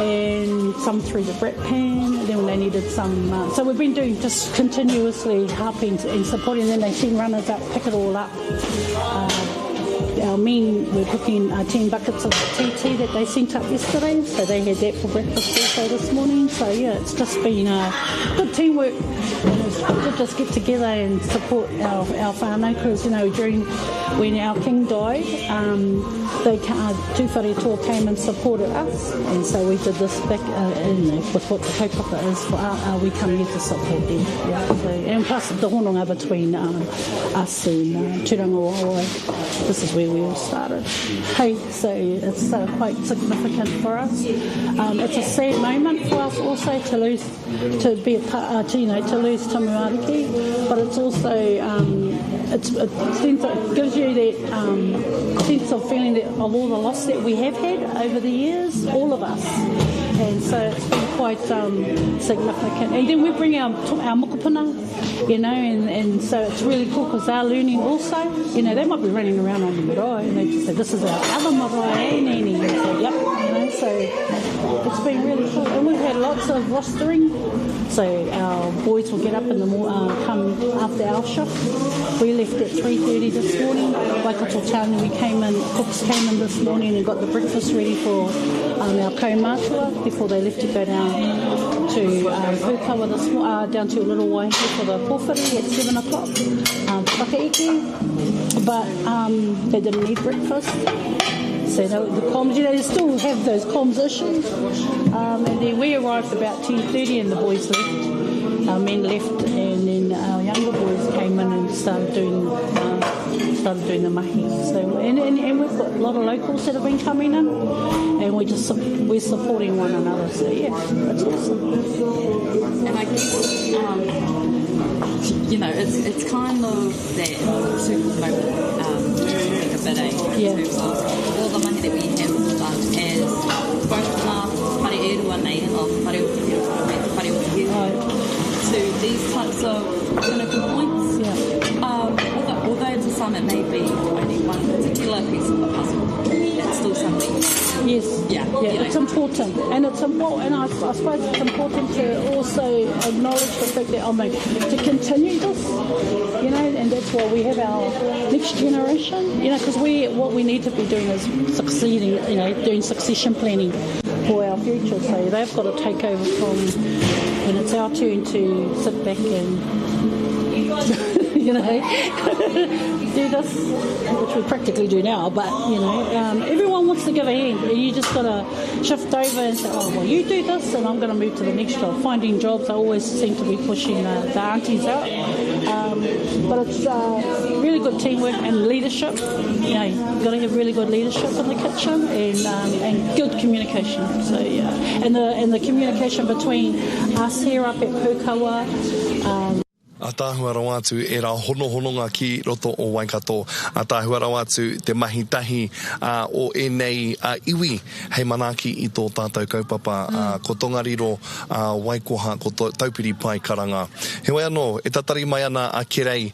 and some through the Brett pan. And then when they needed some, so we've been doing just continuously helping and supporting. Then they send runners up, pick it all up. Our men were cooking 10 buckets of tea that they sent up yesterday, so they had that for breakfast also this morning. So yeah, it's just been good teamwork, and it's good to just get together and support our whānau, because when our king died, Tū Wharetoa came and supported us, and so we did this back with what the kaupapa is for we come here to support them. Yeah, so, and plus the hononga between us and Tūranga Waiwai. This is where we all started. Hey, so it's quite significant for us. It's a sad moment for us also to lose Tumu Ariki, but it's also it gives you that sense of feeling of all the loss that we have had over the years, all of us. And so it's been quite significant. And then we bring our mokopuna, and so it's really cool because they're learning also. They might be running around on the marae and they just say, this is our other marae, Nani. And so, yep, so it's been really cool. And we've had lots of rostering. So our boys will get up in the come after our shift. We left at 3:30 this morning. Waikato Tainui cooks came in this morning and got the breakfast ready for our kaumātua before they left to go down to Pukawa down to Little Waihi for the pōwhiri at 7 o'clock. Whakaeke, but they didn't need breakfast. So the comms, they still have those comms issues. And then we arrived about 10:30 and the boys left. Our men left, and then our younger boys came in and started doing the mahi. So and we've got a lot of locals that have been coming in, and we're supporting one another. So yeah, that's awesome. And I guess it's kind of that super moment to think a bit, in terms of all the mahi that we have done as both ngā whare e rua nei of whare o te hero me te whare o te hero to these types of pinnacle points. Although to some it may be only one particular piece of the puzzle, it's still something. Yes, it's important, and I suppose it's important to also acknowledge the fact that to continue this, and that's why we have our next generation, because what we need to be doing is succeeding, doing succession planning for our future. So they've got to take over from when it's our turn to sit back and do this, which we practically do now, but everyone wants to give a hand, and you just got to shift over and say, oh well, you do this and I'm going to move to the next job. Finding jobs, I always seem to be pushing the aunties out, but it's really good teamwork and leadership. You've got to have really good leadership in the kitchen, and good communication. So and the communication between us here up at Pukawa. A tāhua rau atu e rā honohononga ki roto o Waikato. A tāhua rau atu te mahitahi o e nei iwi hei manaki i tō tātou kaupapa ko Tongariro Waikoha ko Taupiri Pai Karanga. He wai anō, e tatari mai ana a Kerei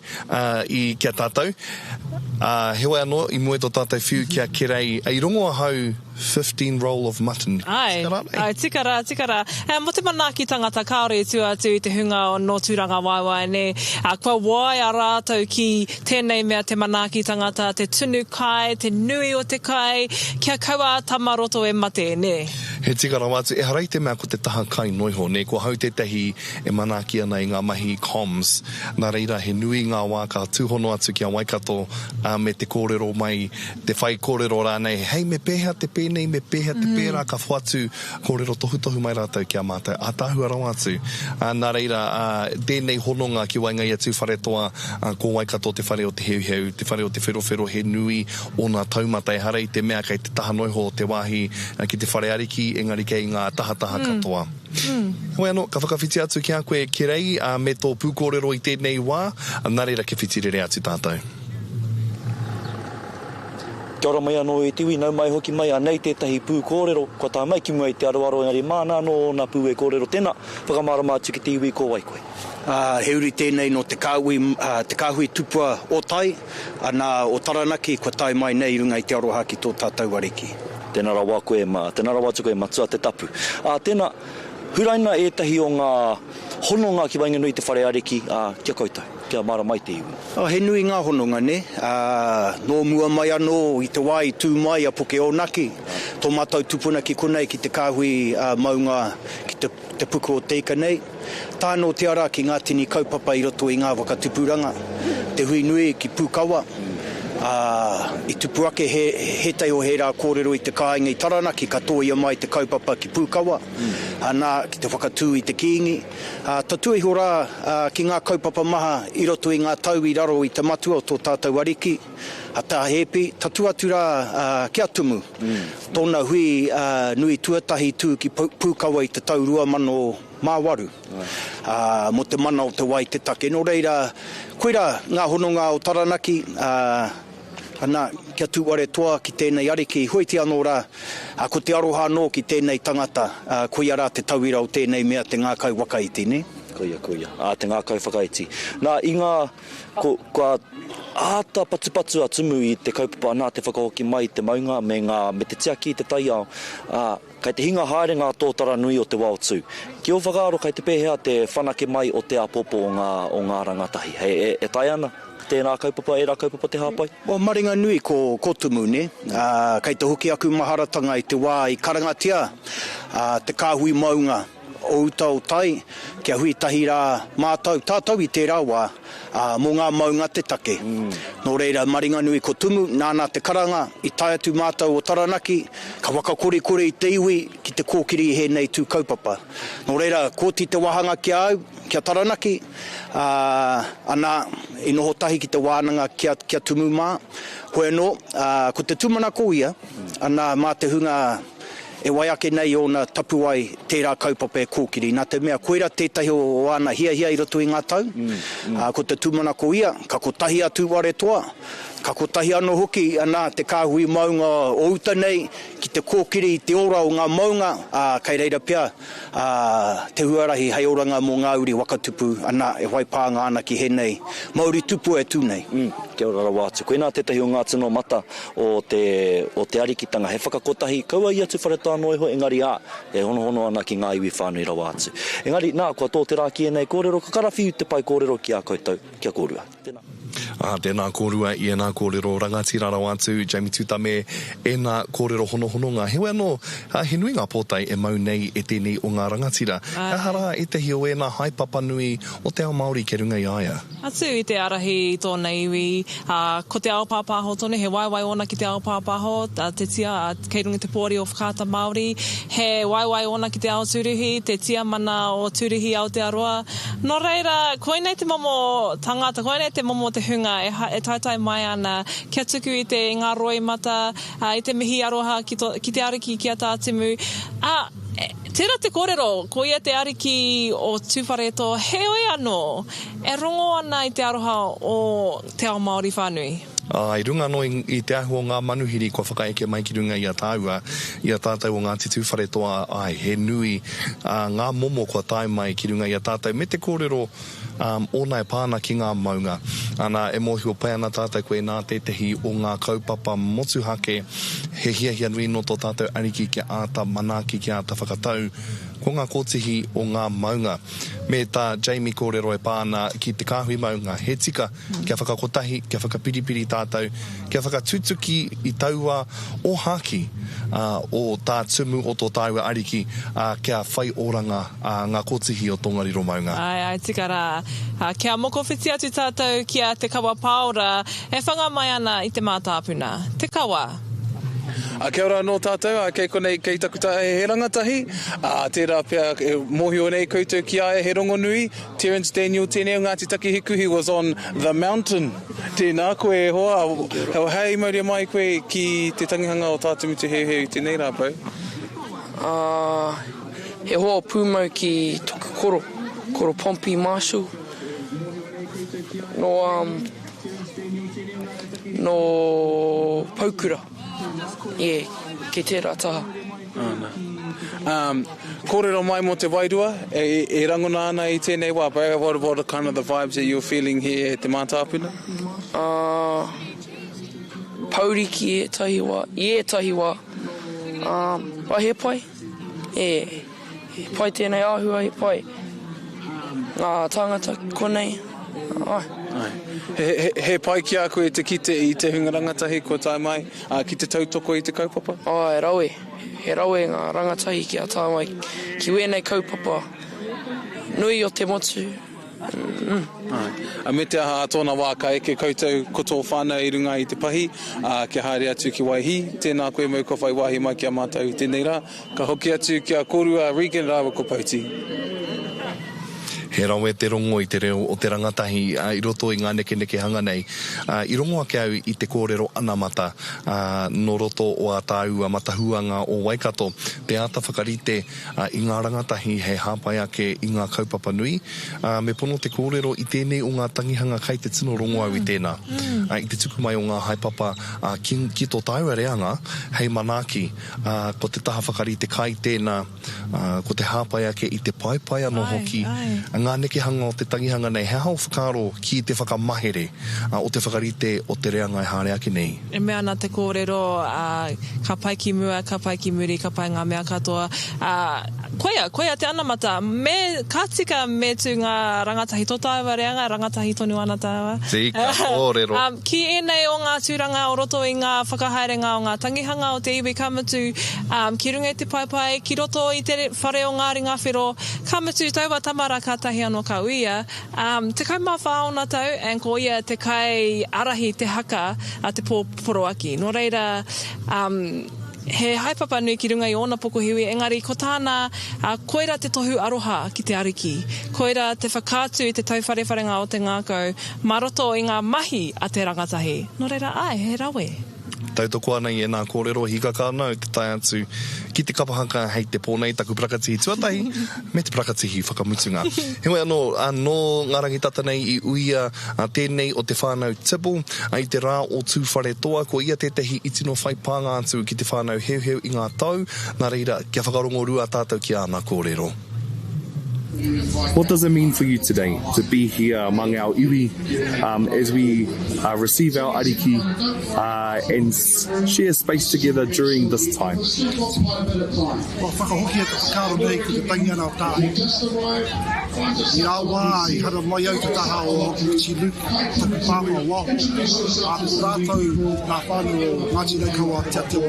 i kia tātou. He wai anō, i mua tō tātou whiu kia Kerei. I rongo a hau 15 roll of mutton. Ai, tikara. Mo te manaki tangata kaore tu atu i te hunga o no tūranga waiwai ne. Kua wai a rātou ki tēnei mea te manaki tangata, te tunu kai, te nui o te kai, kia kaua tamaroto e mate, ne? He tikara watu, e harei te mea ko te taha kai noiho, ne? Kua hau te tehi e manaki ana i ngā mahi comms. Nā reira, he nui ngā wā ka tūhono atu ki a Waikato me te kōrero mai, te whai kōrero rānei, hei me pēha te pēnei, me pēha te pērā ka whatu, kōrero tohu mai rātou ki a mātou. A tāhua rau atu. Nā reira, tēnei hononga ki waingai atu wharetoa, ko Waikato te whare o te heuheu, te whare o te wherowhero, he nui o ngā taumata e harei te mea kei te taha noiho o te wāhi ki te whare ariki, engari kei ngā tahataha katoa. Hoi anō, ka whakawhiti atu ki a koe Kerei me tō pūkōrero i tēnei wā, nā reira ke whitirere atu tātou. Kia ora mai anō e tiwi, nau mai hoki mai anei tētahi pū kōrero. Kua tā mai ki mua i te aroaro ngari māna anō nā pū e kōrero tēnā. Whakamārama atu ki te iwi ko waikoe. He uri tēnei no te kāhui tupua o tai, ana o Taranaki kua tai mai nei runga i te aroha ki tō tātou Ariki. Tēnā rawa koe tēnā rawa atu koe matua te tapu. Tēnā, huraina e tahi o ngā hononga ki wainganui te whare Ariki, kia koutou. Kia mara mai te iwi. He nui ngā hononga ne. Nō mua mai anō i te wai tū mai a poke o naki. Tō mātou tupuna ki konei ki te kāhui maunga ki te puku o teika nei. Tāno te ara ki ngā tini kaupapa i roto i ngā wakatupuranga. Te hui nui ki Pukawa. I tupu ake he tei o he rā kōrero i te kāinga i Taranaki, katoa ia mai te kaupapa ki Pukawa, nā ki te whakatū i te kiingi. Tatua iho rā ki ngā kaupapa maha i roto i ngā tau i raro i te matua o tō tātou Ariki, a tā hepi, tatua atu rā ki atumu. Tōna hui nui tuatahi tū ki Pukawa i te tau 2008. Mo te mana o te wai te take. Nō reira, koira ngā hononga o Taranaki, ana kia tūware toa ki tēnei Ariki, hoiti anō rā, ko te aroha anō ki tēnei tangata, koia rā te tauira o tēnei mea te ngākau wakaiti, ne? Koia. Te ngākau whakaiti. Nā, i ngā, kua āta patu atumu i te kaupapa nā te whakahoki mai te maunga me te tiaki i te taiao, kai te hinga haere ngā tōtara nui o te wao tū. Ki o whakaaro kai te pēhea te whanake mai o te apopo o ngā rangatahi. Hei, e tai ana? Tēnā kaupapa, e rā kaupapa te hāpai? Maringa nui ko tumu, ne? Kai te hoki aku maharatanga i te wā i karangatia, te kāhui maunga o utau tai, kia hui tahi rā mātau, tātau I tērā wā, mō ngā maunga te take. Nō reira, maringa nui ko tumu, nāna te karanga, I tai atu mātau o Taranaki, ka wakakore I te iwi, ki te kōkiri he nei tū kaupapa. Nō reira, kōti te wahanga kia au, kia Taranaki, ana I noho tahi ki te wānanga kia tumu mā. Hoi anō, ko te tūmana ko ia, ana mā te hunga e waiake nei o na tapu ai tērā kaupapa e kōkiri. Nā te mea koera tētahi o ana hia I roto I ngā tau. Ko te tūmana ko ia, ka ko tahi atu ware toa, ka ko tahi anō hoki ana te kāhui maunga o uta nei, ki te kōkiri I te ora o ngā maunga, kei reira pia, te huarahi hei oranga mō ngā uri wakatupu, ana e waipānga ana ki he nei, Māori tupu e tū nei. Kia ora rawa atu. Koe nā tētahi o ngā tino mata o te arikitanga, he whakakotahi, kaua I atu whare tāno e ho, engari e hono ana ki ngā iwi whānui rawa atu. Engari, nā, kua tō te rā ki e nei kōrero, ka karawhiu te pai kōrero ki a koutou, kia kōrua. Tēnā. Tēnā kōrua I nā kōrero rangati raro atu, Jamie Tutame, e nā kōrero hono ngā. Hewe anō, he nui ngā pōtai e mau nei e tēnei o ngā rangatira. Hara e te hio e nā haipapa nui o te ao Māori ke runga I aia. Atu I te arahi I tōna iwi, ko te ao pāpāho tonu, he waiwai ona ki te ao pāpāho, te tia, kei runga te pōri o whakata Māori, he waiwai ona ki te ao tūruhi, te tia mana o tūruhi Aotearoa. Nō reira, koe nei te momo tangata, koe nei te momo te hunga, e taitai mai ana, kia tuku I te ngā roi mata, I te mihi aroha ki te ariki ki a tātimu. Tērā te kōrero, ko ia te ariki o tūwhareto, he oi anō, e rongo ana I te aroha o te ao Māori whānui. I runga no I te ahu o ngā manuhiri kua whakaeke mai ki runga I a tāua, I a tātou o ngā te tūwharetoa, he nui ngā momo kua tai mai ki runga I a tātou. Me te kōrero ona e pāna ki ngā maunga. Ana e mohi o pai ana tātou koe nā tetehi o ngā kaupapa motuhake, he hia nui no tō tātou ariki ki āta manaki ki āta whakatau, ko ngā kōtihi o ngā maunga. Me tā Jamie kōrero e pāna ki te kāhui maunga, he tika, kia whakakotahi, kia whakapiripiri tātou, kia whakatutuki I taua o haki o tā tumu o tō tāua ariki, kia whai oranga ngā kōtihi o tōngariro maunga. Ai, tika rā. Kia moko whiti atu tātou kia te kawa pāora, e whanga mai ana I te mātāpuna. Te kawa. Kia ora no tātou, kei konei kei takuta he rangatahi, tērā pia mohi o nei koutou ki ae he rongo nui, Terence Daniel tēnei o Ngāti Takihiku, he was on the mountain, tēnā koe e hoa, hei mauria mai koe ki te tangihanga o tātumu te heu tēnei rā pau? He hoa pūmau ki toku koro Pompey Marshall, no Paukura. Ke tērā taha. Kōrero mai mo te wairua, e rangona ana I tēnei wā, what are kind of the vibes that you're feeling here at te mātāpuna? Pauriki e tahi wā, wā he pai, he pai tēnei āhua he pai, ngā tāngata konei, He pai ki a koe te kite I te hunga rangatahi ko tai mai, ki te tautoko I te kaupapa? He rawe ngā rangatahi ki a tai mai, ki wēnei kaupapa, nui o te motu. Me te aha tōna wā ka eke koutou koto whānau I runga I te pahi, kia haere atu ki waihi, tēnā koe mau ka whai wahi mai ki a mātou tēnei rā, ka hoki atu ki a kōrua Regan rāwa ko pauti. He rawe te rongo I te reo o te rangatahi I roto I ngā neke hanga nei. I rongo ake au I te kōrero anamata no roto o a tāua matahuanga o Waikato. Te āta whakarite I ngā rangatahi he hāpai ake I ngā kaupapa nui. Me pono te kōrero I tēnei o ngā tangihanga kai te tino rongo au I tēnā. I te tuku mai o ngā haipapa ki tō tāua reanga hei manaki. Ko te taha whakarite kai tēnā, ko te hāpai ake I te paipai anō hoki. Ngā nekehanga o te tangihanga nei, he hao whakaro ki te whakamahere o te whakarite o te reanga I haere ake nei. E mea ana te kōrero, ka pai ki mua, ka pai ki muri, ka pai ngā mea katoa, koia te anamata, me kātika me tu ngā rangatahi totāua reanga, rangatahi tonu ana tāua. Tika, kōrero. Ki enei o ngā tūranga o roto i ngā whakahaerenga o ngā tangihanga o te iwi kamatu, ki runga i te paipai, ki roto i te whare o ngāri ngā whiro, kamatu taua tamara kātahi anō ka uia, te kai mā whaona tau, and ko ia te kai arahi te haka a te pōporoaki. Nō reira, he haipapa nui ki runga i ona pokohiwi, engari ko tāna koira te tohu aroha ki te ariki. Koira te whakātu i te tauwharewharenga o te ngākau, maroto i ngā mahi a te rangatahi. Nō reira, he rawe. Tautoko ana i nā kōrero hikaka ana ki tai atu ki te kapahaka hei te pōnei taku prakatihi tuatahi me te prakatihi whakamutunga. Heoi anō ngā rangitata nei i uia tēnei o te whānau tipu i te rā o tūwhare toa ko ia tētahi itino whaipanga atu ki te whānau heuheu i ngā tau nā reira kia whakarongo rua tātou ki ana kōrero. What does it mean for you today to be here among our iwi as we receive our ariki and share space together during this time? Whakahoki e te whakaro nei ki te tangiana o tāhi. I rā wā i hara mai au te taha o Hoki Luke, taku pāmu o wā. A te rātou nā whānu o Ngāti Rei Kaua te ate o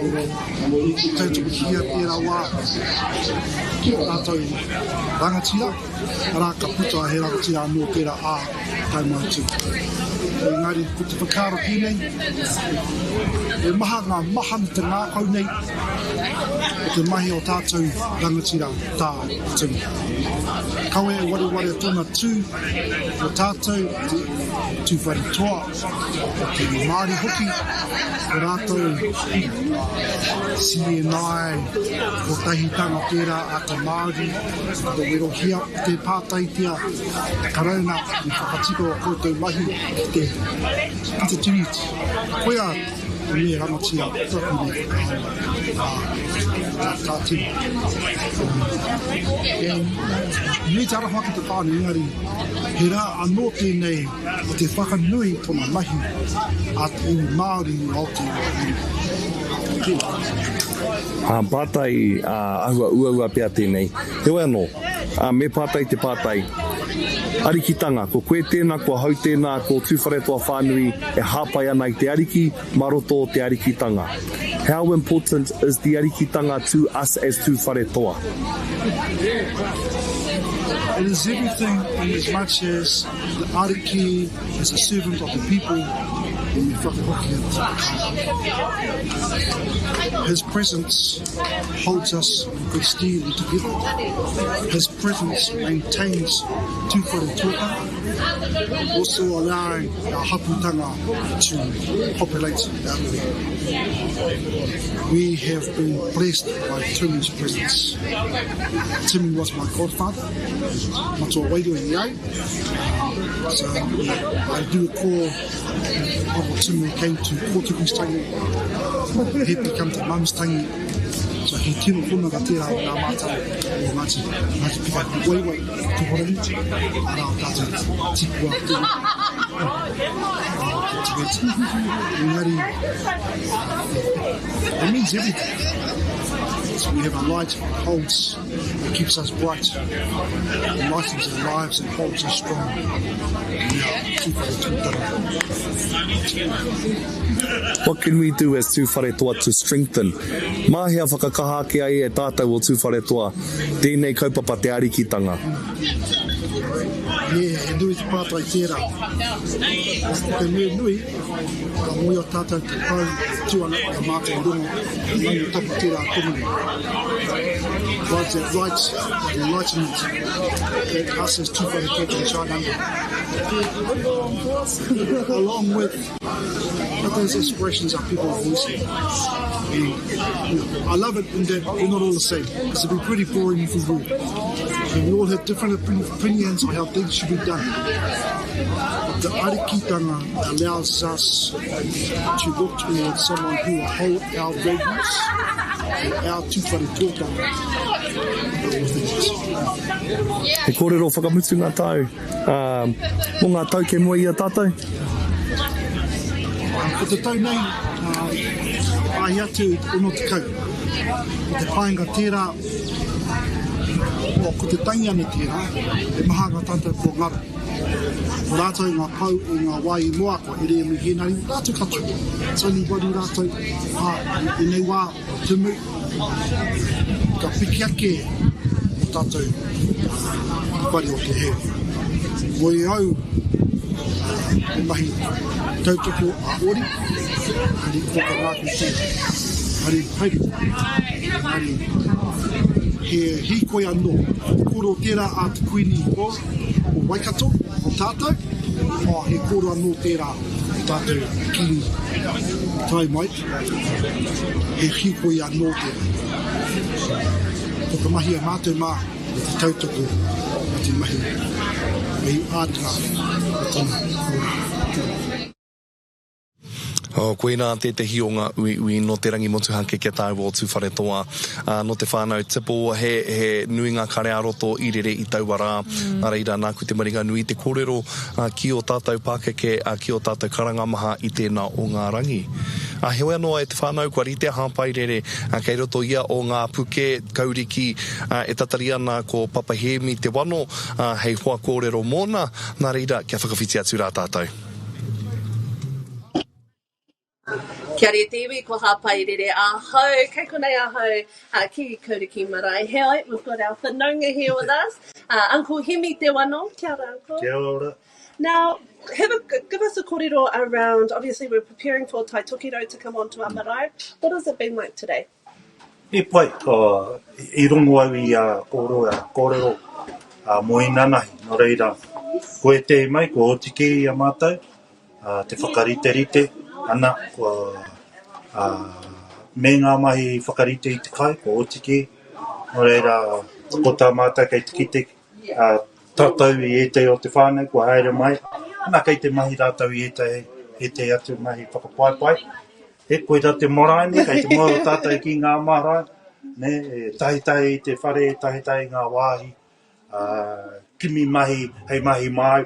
tautuku hia i rā wā. Rātou rangatira. Rā ka puta he rangatira anō pēra a taumātu. Engari, ko te whakaro ki nei, e maha ngā mahani te ngākau nei, o te mahi o tātou rangatira tā tū. Kawe e ware tōna tū, o tātou te tūwhare toa, o te Māori hoki, o rātou CNI, o tahitanga pēra a te Māori, o te werohia, te pātaitia, karauna, i whakatiko o koutou mahi, ki te tuiti. Koia, me rangatia, taku me tā tira. Me te arahoa ki te whānu ingari, he rā anō tēnei o te whakanui tōna mahi a te Māori o te Pātai ahua ua pia tēnei. Heoi anō, me pātai te pātai. Arikitanga, ko koe tēnā, ko hau tēnā, ko tūwhare toa whānui e hāpai ana i te ariki, maroto o te arikitanga. How important is the arikitanga to us as tūwhare toa? It is everything in as much as the ariki is a servant of the people. His presence holds us in good stead and together. His presence maintains tūwhare toa, also allowing our haputanga to populate our area. We have been blessed by Timi's presence. Timi was my godfather, matua wairu i ai. So I do recall how Timi came to Portuguese tangi. He became the mum's tangi. So he tino kuna ka tērā o ngā mātau o Ngāti pika ki waiwai ki horani. Ara o tātou tipua Engari, it means everything. So we have a light that holds, that keeps us bright, enlightens our lives and holds us strong. What can we do as tūwhare toa to strengthen? Mahea whakakaha ke ai e tātou o tūwhare toa, tēnei kaupapa te arikitanga. E nui te pātai tērā. Te nui, ka mui o tātou te pau tuana ka mātai runga, nai o tapu tērā komuni. Provides that light, that enlightenment that us as tūwhare toa can shine under. Along with those aspirations our people are voicing. I love it in that we're not all the same. It's be pretty boring if we were. And we all have different opinions on how things should be done. But the arikitanga allows us to look towards someone who will hold our values and our tūwhare tōtanga. He kōrero whakamutu ngā tau. Mō ngā tau ke mua ia tātou? Ko te tau nei, ai atu ono te kau. Ko te paenga tērā, o ko te tangi ana tērā, e maha ngā tātou ko ngara. Ko rātou ngā pau e ngā wai i moa ko, e rea mi henari, rātou katu. Tani wari rātou, e nei wā, tumu, ka piki ake o tātou whare o te heu. Mo e au, e mahi tautoko a ori, hari koka ngāku tērā, hari hairi, hari he hikoi anō, koro tērā a te kuini o Waikato, o tātou, he koro anō tērā o tātou ki tai mai, he hikoi anō tērā. Ko ka mahi a mātou mā, o te tautoko, o te mahi, mei ātara, o tōna kōrā. Koe nā te hionga ui no te rangi motu hanke kia tāu o tū whare toa. No te whānau tipo he nui ngā kare aroto i rere i tauara. Nā reira nāku te maringa nui te kōrero ki o tātou Pākeke, ki o tātou karangamaha i tēnā o ngā rangi. He oe anoa e te whānau kua rite hāpai rere kei roto ia o ngā puke kauriki e tatari ana ko papahemi te wano hei hoa kōrero mōna. Nā reira kia whakawhiti atu rā tātou. Kia re te iwi, ko hāpai rere ahau, kei konei ahau ki Kauriki Marae. Hei, we've got our whanaunga here with us. Uncle Hemi te wano, kia ora, Uncle. Kia ora. Now, give us a kōrero around, obviously we're preparing for Tai Tokiro to come on to our marae. What has it been like today? I pai, i rongo au i kōrero moinanahi, no reira. Koe te mai, ko otike i a mātou, te whakarite-rite, ana, me ngā mahi whakarite i te kai, ko otike, no reira, ko tā mātou kei te kite, tātou i ete o te whānau, ko haere mai, ana kei te mahi rātou i ete atu mahi whakapaipai. E koe tā te moraine, kei te moa o tātou ki ngā marae, ne, tahi i te whare, tahi ngā wāhi, kimi mahi, hei mahi mai,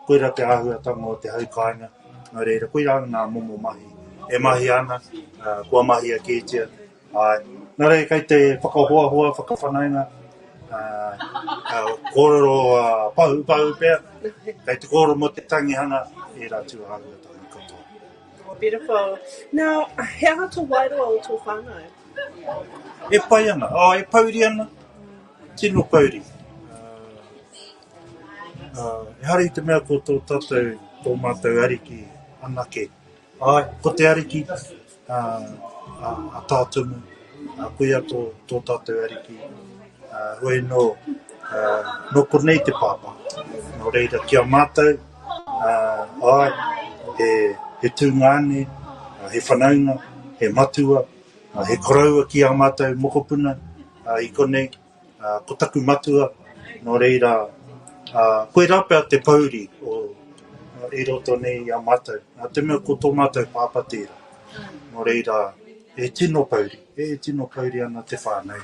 koe rā te ahuatanga o te haukainga, no reira, koe rā ngā momo mahi, e mahi ana, kua mahi a kētia. Nā rei, kei te whakahoahua, whakawhanaunga, kōrero pau pēr, kei te kōrero mo te tangihanga, e rā tū ahuatanga katoa. Beautiful. Now, he aha tō wairoa o tō whānau? E pai ana, e pauri ana, tino pauri. E hari te mea ko tō tātou, tō mātou ariki anake. Ko te ariki a tātumu, kuia tō tātou ariki. Hoi no konei te pāpā. No reira kia mātou, he tūngāne, he whanaunga, he matua, he koraua ki a mātou mokopuna, i konei, ko taku matua, no reira, koe rāpea te pauri o i roto nei a mātou. Te mea ko tō mātou pāpa tērā. No reira, e tino pauri ana te whānau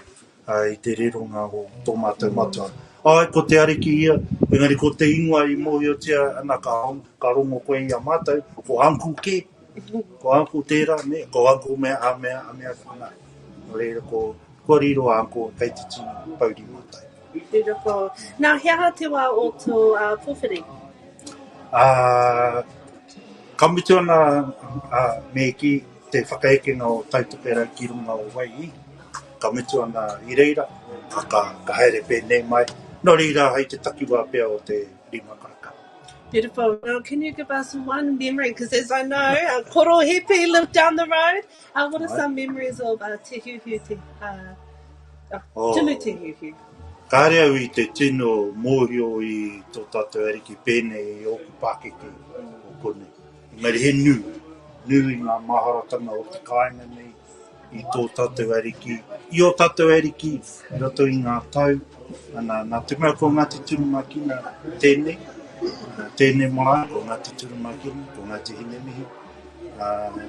i te reronga o tō mātou matua. Ko te ariki ia, engari ko te ingoa i mohi o tia ana ka rongo koe i a mātou, ko anku ke, ko anku tērā, ko anku mea a mea. No reira, ko riro a anku kei te tino pauri mātou. Beautiful. Now, he aha te wā o tō pōwhiri? Kamitu ana me ki te whakaekenga o tautopera ki runga o wai. Kamitu ana i reira, ka haere pēnei mai. No reira hei te takiwa pēr o te rima karaka. Beautiful. Now, can you give us one memory? Because as I know, Koro Hepe lived down the road. What are some memories of Te Hiuhiu, Tunu Te Hiuhiu? Ka rea ui te tino mōhio i tō tātou ariki pēnei i oku Pākeke o kone. Engari he nui ngā maharatanga o te kāinga nei i tō tātou ariki. I o tātou ariki, rato i ngā tau, nā te mea ko Ngāti Turumakina tēnei, tēnei marae, ko Ngāti Turumakina, ko Ngāti Hinemihi.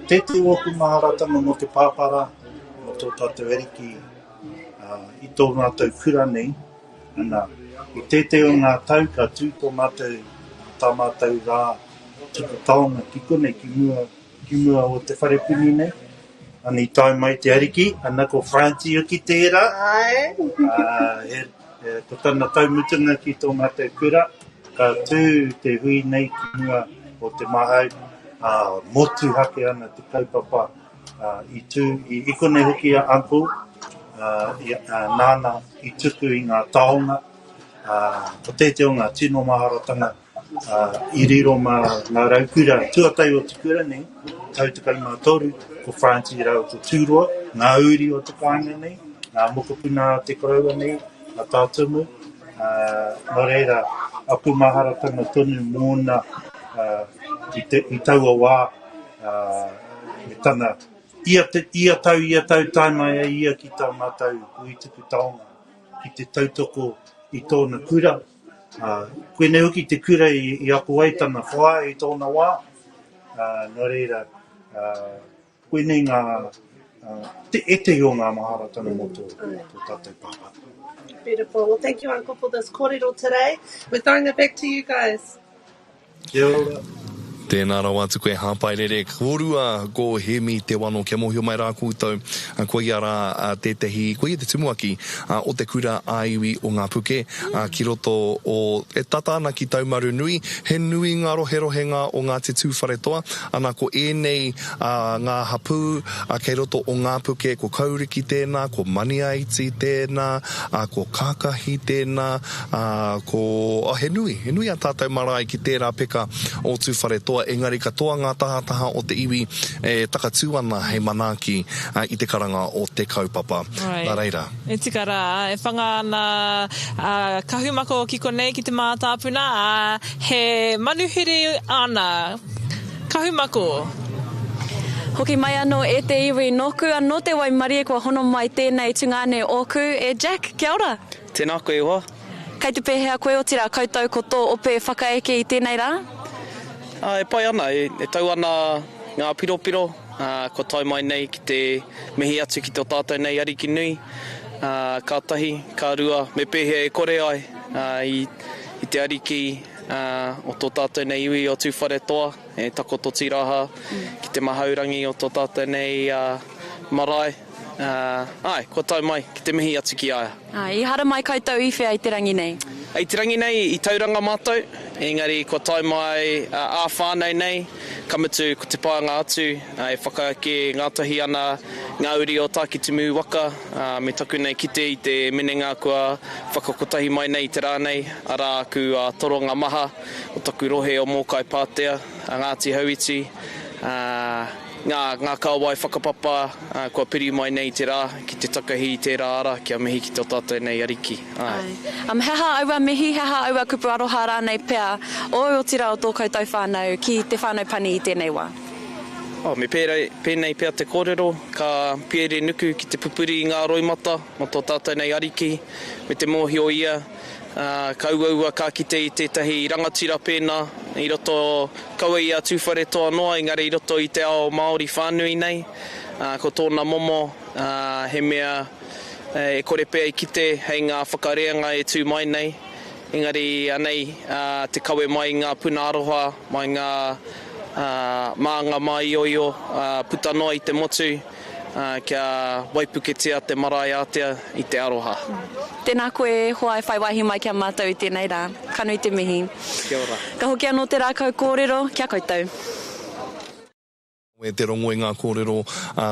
Tētei oku maharatanga mo te pāpara, o tō tātou ariki, i tō mātou kura nei, i tētei o ngā tau ka tū tō mātou tā mātou rā tuku taonga ki konei ki mua o te wharepuni nei. Ani i tai mai te ariki, ana ko Franci o ki tērā. Ko tana taumutunga ki tō mātou kura, ka tū te hui nei ki mua o te mahau, motu hake ana te kaupapa i tū, i ikone hoki a uncle, nāna i tuku i ngā taonga, ko tēte o ngā tino maharatanga, i riro mā ngā raukura, tuatai o te kura nei, tautukai mā toru, ko Franci rau ko tūroa, ngā uri o te kāinga nei, ngā mokopuna te koraua nei, a tātumu, no reira, aku maharatanga tonu mōna i taua wā, me tana, ia tau taimai ia ki tā mātou o i tuku taonga, ki te tautoko i tōna kura. Koe nei hoki te kura i aku ai tana whā i tōna wā, no reira, koe nei ngā, te ete o ngā maharatanga mo tō tātou pāpā. Beautiful. Well, thank you, Uncle, for this kōrero today. We're throwing it back to you guys. Kia ora. Tēnā rau atu koe hāpai rere. Korua ko hemi te wano kia mohio mai rā kūtau. Koe ia rā tētehi, koe ia te tumuaki o te kura āiwi o ngā puke. Ki roto o e tatana ki taumaru nui. He nui ngā roherohenga o ngā te tūwharetoa. Ana ko ēnei ngā hapū kei roto o ngā puke. Ko kauriki tēnā, ko maniaiti tēnā, ko kākahi tēnā, he nui a tātou marae ki tērā peka o tūwharetoa. Engari katoa ngā taha o te iwi takatū ana hei manaaki i te karanga o te kaupapa. Nā reira. E tika rā, e whanga ana kahumako ki konei ki te mātāpuna, he manuhiri ana. Kahumako. Hoki mai anō e te iwi noku, anō te waimarie kua hono mai tēnei tungane oku. Jack, kia ora? Tēnā koe hoa. Kei te pēhea koe o tira koutou ko tō ope whakaeke i tēnei rā? E pai ana, e tau ana ngā piropiro, ko tai mai nei ki te mihi atu ki tō tātou nei Ariki nui, kātahi, kā rua, me pēhea e kore ai i te Ariki o tō tātou nei iwi o tūwharetoa, e takoto tiraha, ki te mahaurangi o tō tātou nei marae. Ko tau mai, ki te mihi atu ki aia. I hara mai koutou i whea i te rangi nei? I te rangi nei, i tauranga mātou, engari ko tai mai a whānau nei, kamatu ko te pāanga atu, e whakaake ngātahi ana ngā uri o tākitumu waka, me taku nei kite i te menenga kua whakakotahi mai nei te rānei, ara aku toronga maha, o taku rohe o mōkai pātea, Ngāti Hauiti, ngā kāwai whakapapa kua piri mai nei te rā, ki te takahi i tērā ara, kia mihi ki tō tātou nei Ariki. Heha aua mihi, heha aua kupu aroha rānei pea, o tira o tō koutou whānau ki te whānau pani i tēnei wā. Me pēnei pēr te kōrero, ka piere nuku ki te pupuri i ngā roimata, mo tō tātou nei Ariki, me te mōhio ia, kauaua ka kite i tētahi rangatira pēnā, i roto kaua ia tūwharetoa noa, engari i roto i te ao Māori whānui nei, ko tōna momo, he mea e kore pēr i kite, hei ngā whakareanga e tū mai nei, engari anei te kawe mai ngā puna aroha, mai ngā maanga mai oio, puta noa i te motu, kia waipuketia te marae atea i te aroha. Tēnā koe hoa e whaiwahi mai kia mātou i tēnei rā. Kanu i te mihi. Kia ora. Ka hoki anō te rākau kōrero, kia koutou. E te rongo i ngā kōrero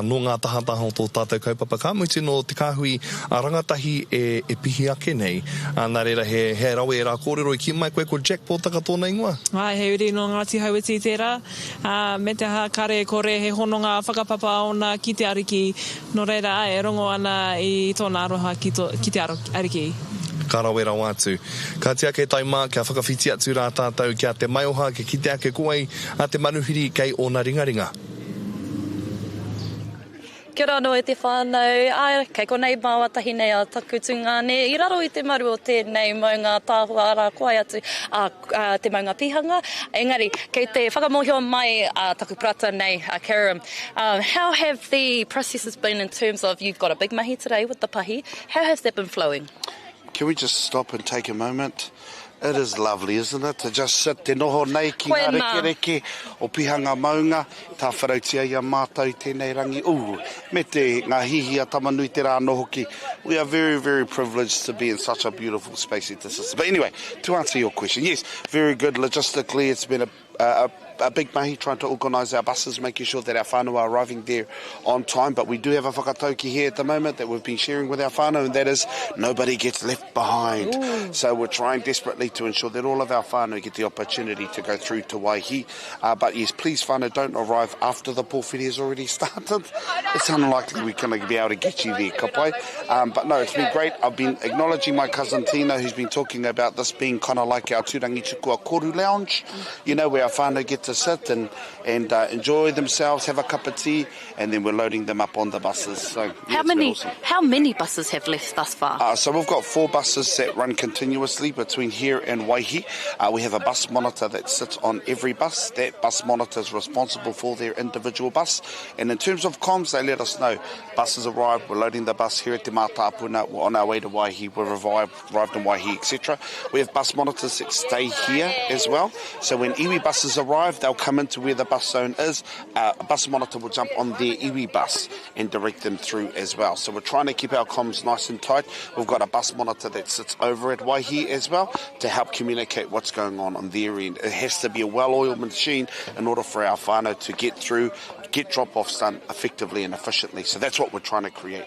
no ngā tahataha o tō tātou kaupapa. Ka muti no te kāhui rangatahi e pihi ake nei. Nā reira he rawe e rā kōrero i ki mai koe ko Jack pōtaka tōna ingoa. He uri no Ngāti Hauiti tērā. Me te kare kore he hono ngā whakapapa ona ki te Ariki. No reira e rongo ana i tōna aroha ki te Ariki. Ka rawe rau atu. Ka tia ke taima, kia whakawhiti atu rā tātou, kia te maioha, ke kite ake kuai, a te manuhiri kei o na ringaringa. Kia ora no e te whānau, kei konei māwatahi nei a taku tungane, i raro i te maru o tēnei maunga tāhua ara koai atu te maunga pihanga. Engari, kei te whakamohio mai taku prata nei, Karen. How have the processes been in terms of, you've got a big mahi today with the pahi, how has that been flowing? Can we just stop and take a moment? It is lovely, isn't it? To just sit te noho nei ki ngā rekereke o pihanga maunga, tā wharautia ia mātou tēnei rangi. Me te ngā hihi a tamanui te rāno hoki, we are very, very privileged to be in such a beautiful space ecosystem. But anyway, to answer your question, yes, very good. Logistically, it's been a big mahi trying to organise our buses, making sure that our whānau are arriving there on time. But we do have a whakatauki here at the moment that we've been sharing with our whānau, and that is nobody gets left behind. Ooh. So we're trying desperately to ensure that all of our whānau get the opportunity to go through to Waihi. But yes, please whānau, don't arrive after the pōwhiri has already started. It's unlikely we're going to be able to get you there, kapai. But no, it's been great. I've been acknowledging my cousin Tina, who's been talking about this being kind of like our Tūrangi Tukua Koru Lounge, you know, where our whānau get to sit and enjoy themselves, have a cup of tea, and then we're loading them up on the buses. So yeah, how many buses have left thus far? So we've got 4 buses that run continuously between here and Waihi. We have a bus monitor that sits on every bus. That bus monitor is responsible for their individual bus. And in terms of comms, they let us know buses arrived, we're loading the bus here at Te Mātāpuna, we're on our way to Waihi, we've arrived in Waihi, etc. We have bus monitors that stay here as well. So when iwi buses arrive, they'll come into where the bus zone is. A bus monitor will jump on their iwi bus and direct them through as well. So we're trying to keep our comms nice and tight. We've got a bus monitor that sits over at Waihi as well to help communicate what's going on their end. It has to be a well-oiled machine in order for our whānau to get through, get drop-offs done effectively and efficiently. So that's what we're trying to create.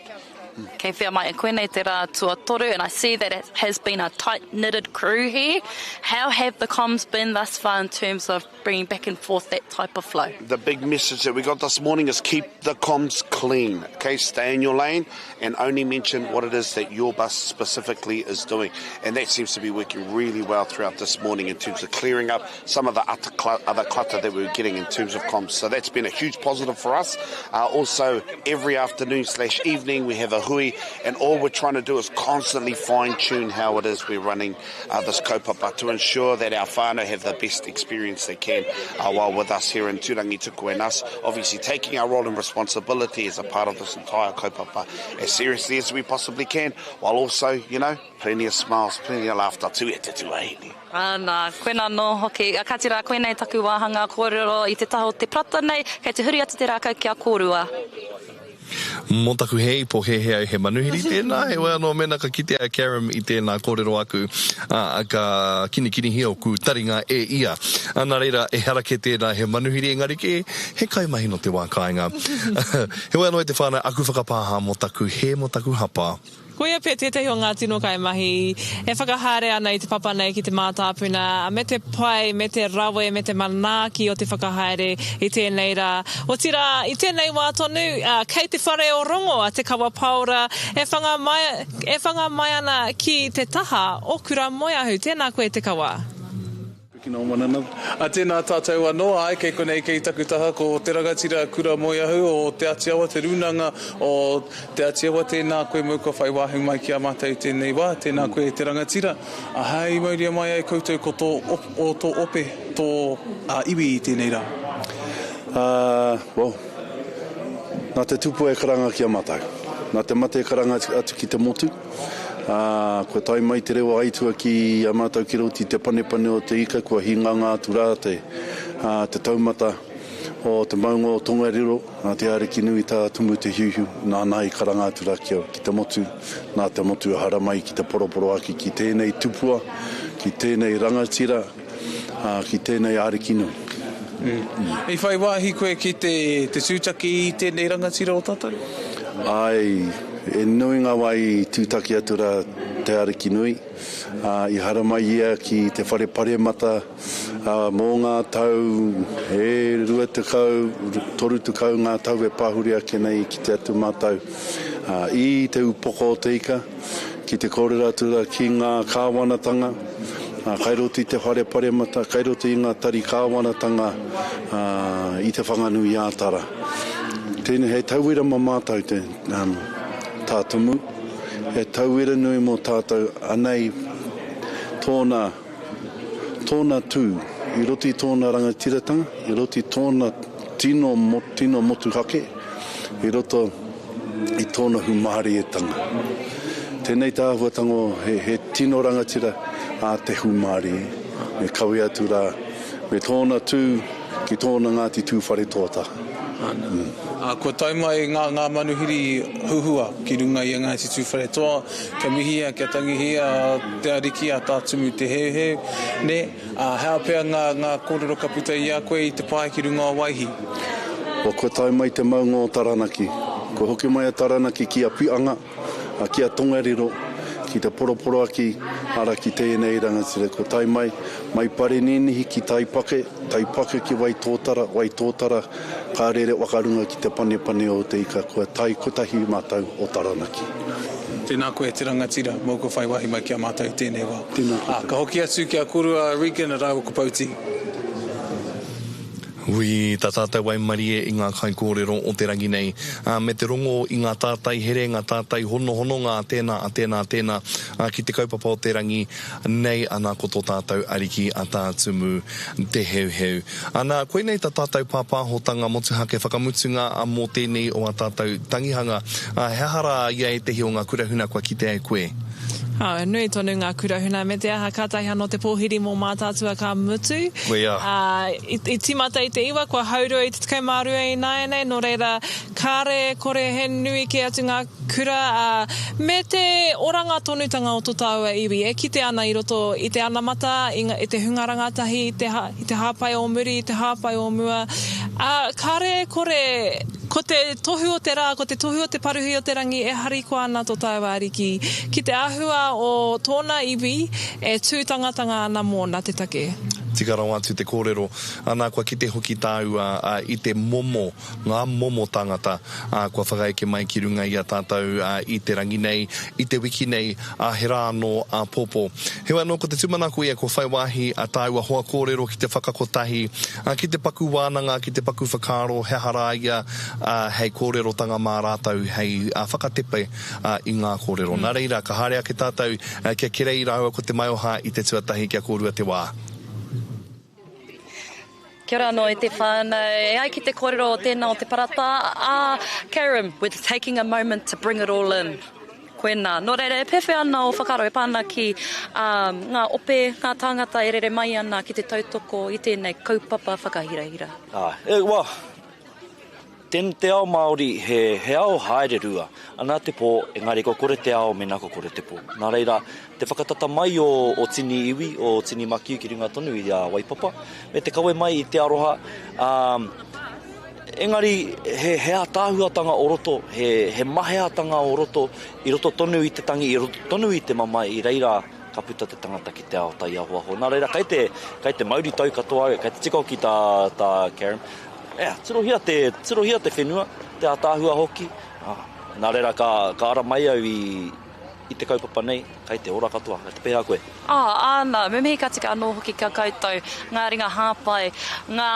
Kei whia mai e koenei te rā tuatoru, and I see that it has been a tight-knitted crew here. How have the comms been thus far in terms of bringing back and forth that type of flow? The big message that we got this morning is keep the comms clean, okay? Stay in your lane and only mention what it is that your bus specifically is doing. And that seems to be working really well throughout this morning in terms of clearing up some of the other clutter that we were getting in terms of comms. So that's been a huge positive for us. Also, every afternoon/evening we have a hui, and all we're trying to do is constantly fine-tune how it is we're running this kaupapa to ensure that our whānau have the best experience they can while with us here in Tūrangi Tuku, and us obviously taking our role and responsibility as a part of this entire kaupapa as seriously as we possibly can, while also, you know, plenty of smiles, plenty of laughter tu e te tuahine. Ana, koena no hoki, ka tira koenei taku wāhanga kōrero i te taho te prata nei, kei te huri atu te rākau kia kōrua. Mō taku hei po he manuhiri tēnā, he wea no mena ka kitea Karam I tēnā kōrero aku ka kinikini hio ku taringa e ia. Ana reira e harake tēnā he manuhiri engari ke he kaimahi no te wā kāinga. He wea no e te whānau aku whakapāha mō taku hapa. Koia pē tētahi o ngā tino kaimahi, e whakahare ana I te papa nei ki te mātāpuna, me te pai, me te rawe, me te manaaki o te whakahaere I tēnei rā. O tira, I tēnei wā tonu, kei te whare o rongo a te kawa paura, e whanga mai ana ki te taha o kura moeahu, tēnā koe te kawa. Tēnā tātou anoa, ai, kei konei kei takutaha ko te rangatira kura moeahu o te atiawa, te runanga o te atiawa, tēnā koe mauka whai wāhu mai ki a mātou tēnei wā, tēnā koe te rangatira. Hei mauria mai ai koutou ko tō ope, tō iwi I tēnei rā. Well, nā te tupu e karanga ki a mātou. Nā te mate e karanga atu ki te motu. Kua tai mai te rewa aitua ki a mātou ki rauti te panepane o te ika, kua hinganga atu rā te taumata o te maunga o Tongariro, te Ariki nui tā tumu te hiuhiu, nā nai karanga atu rā ki te motu, nā te motu hara mai ki te poroporo aki, ki tēnei tupua, ki tēnei rangatira, ki tēnei Ariki nui. E whai wāhi koe ki te sūtaki I tēnei rangatira o tātou? Ai, e nui ngā wai tūtaki atu rā te Ariki nui. I hara mai ia ki te whare mata mō ngā tau e 2 tekau, 3 tekau ngā tau e pāhuri ake nei ki te atu mātau. I te upoko o te ika, ki te kōrera atu rā ki ngā kāwanatanga, kairoti te whare mata, kairoti I ngā tari kāwanatanga I te whanganui ātara. Tēnei hei tauira ma mātau te tātumu, he tauira nui mō tātou anei tōna tū, I roti tōna rangatiratanga, I roti tōna tino motu hake, I roto I tōna humari e tanga. Tēnei tāhuatango he tino rangatira a te humari, me kawi atu rā, me tōna tū ki tōna Ngāti tūwhare tōta. Ko tai mai ngā manuhiri huhua ki runga i ngā titu wharetoa, ka mihia, ka Tangihanga, te Ariki, a tātumu te heu, ne, hea pia ngā kōrero ka puta i a koe i te pai ki runga o waihi. Ko tai mai te maunga o Taranaki. Ko hoki mai a Taranaki ki a Pianga, ki a Tongariro, ki te poroporo aki, ara ki tēnei rangatira. Ko tai mai pare ninihi ki taipake ki Waitōtara, ka rere wakarunga ki te pane o te ika, kua tai kotahi mātau o Taranaki. Tēnā koe te rangatira, mō ko whai wahi mai ki a mātau tēnei wā. Ka hoki atu ki a korua Ariki na rāua ko pauti. Ui, tā tātou wai marie i ngā kai kōrero o te rangi nei. Me te rongo i ngā tātai here, ngā tātai hono ngā tēnā, ki te kaupapa o te rangi nei ana ko tō tātou Ariki a tātumu te heu. Ana, koe nei tā tātou pāpāhotanga motuhake whakamutunga mō tēnei o a tātou Tangihanga. He hara ia e te hi o ngā kurahuna kua ki te ai koe? Nui tonu ngā kurahuna me te aha kātai hano te pōhiri mō mātātua ka mutu. I timata i te iwa, kua haurua i te tukau mārua i nāianei, no reira kāre kore he nui ke atu ngā kura. Me te oranga tonutanga o tō tāua iwi, e kite ana i roto i te ana mata, i te hungarangatahi, i te hāpai o muri, i te hāpai o mua. Kāre kore, ko te tohu o te rā, ko te tohu o te paruhi o te rangi, e hariko ana tō tāua Ariki. Ki te ahua o tōna iwi, e tūtangatanga ana mōna te take. Tika rau atu te kōrero. Ana kua ki te hoki tāua i te momo, ngā momo tangata, kua whakaeke mai ki runga i a tātou i te rangi nei, i te wiki nei, he rā anō pōpō. Hewa anō, ko te tūmanako ia, ko whaiwahi a tāua hoa kōrero ki te whakakotahi, ki te paku wānanga, ki te paku whakaro, he hara ia, hei kōrero tanga mā rātou, hei whakatepe i ngā kōrero. Nā reira, ka harea ke tātou, kia kerei rāua ko te maioha i te tuatahi kia kōrua te wā. Kia ora anō e te whānau, e ai ki te kōrero o tēnā o te parata. Karen, we're taking a moment to bring it all in. Koena, nō reire, e pewhi ana o whakaro e pāna ki ngā ope, ngā tāngata e rere mai ana ki te tautoko i tēnei kaupapa whakahirahira. Te ao Māori he ao haererua, ana te pō, engari ko kore te ao, mena ko kore te pō. Nā reira, te whakatata mai o tini iwi, o tini makiu ki runga tonu i a Waipapa, me te kawe mai i te aroha, engari he ātāhuatanga o roto, he maheatanga o roto, i roto tonu i te tangi, i roto tonu i te mama, i reira, ka puta te tangata ki te ao tai ahoaho. Nā reira, kai te mauri tau katoa, kai te tiko ki tā Karen, tirohia te whenua, te ātāhua hoki. Nā reira, ka ara mai au i te kaupapa nei, kai te ora katoa, kai te pēhā koe. Āna, me mehi katika anō hoki ka koutou, ngā ringa hāpai, ngā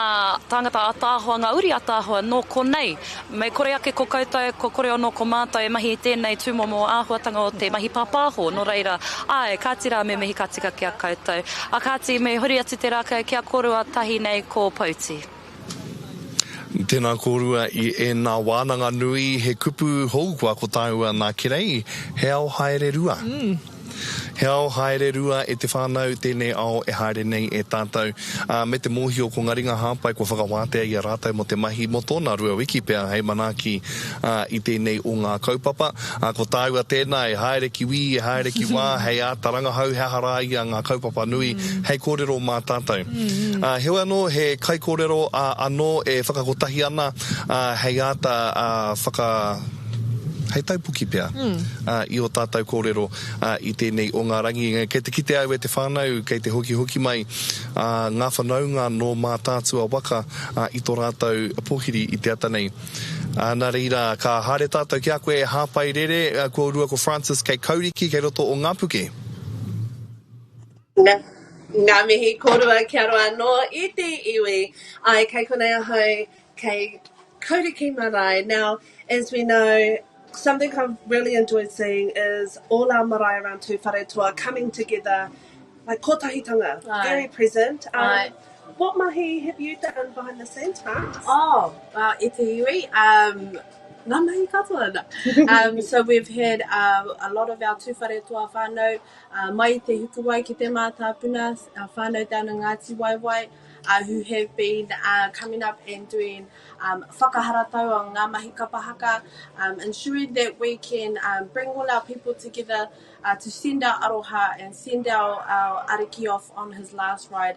tāngata ātāhua, ngā uri ātāhua, no konei. Me kore ake ko koutou, ko kore ono ko mātou, e mahi tēnei tūmomo āhuatanga o te mahi pāpāho, no reira, kātira me mehi katika kia koutou. Kāti me huri atu te rākau kia korua tahi nei ko Pauti. Tēnā kōrua i nā wānanga nui, he kupu hou kua ko tāua nā kirei, he ao haere rua. He ao haere rua e te whānau tēnei ao e haere nei e tātou. Me te mōhio ko ngā ringa hāpai ko whakawātea i a rātou mo te mahi mo tōna rua wiki pēr hei manaki i tēnei o ngā kaupapa. Ko tāua tēnā e haere ki wi, e haere ki wā, hei ātaranga hau he hara i a ngā kaupapa nui, hei kōrero mā tātou. Hewa anō, he kai kōrero anō e whakakotahi ana, hei āta hei taupuki pia i o tātou kōrero i tēnei o ngā rangi. Kei te kite au e te whānau, kei te hoki mai ngā whanaunga no mā tātua waka i tō rātou pōhiri i te atanei. Nā reira, ka haere tātou ki a koe hāpai rere, kua rua ko Francis kei kauriki kei roto o ngā puke. Ngā mihi kōrua kia roa no i te iwi, ai kei konei ahau kei kauriki marae. Now, as we know, something I've really enjoyed seeing is all our marae around Tū Wharetua coming together, like kotahitanga, very present. What mahi have you done behind the scenes, Franz? I te iwi, ngā mahi katoa ana. So we've had a lot of our tūwhare toa whānau mai te hukuwai ki te mātāpuna, whānau down in Ngāti Waiwai, who have been coming up and doing whakaharatau o ngā mahi kapahaka, ensuring that we can bring all our people together to send our aroha and send our Ariki off on his last ride,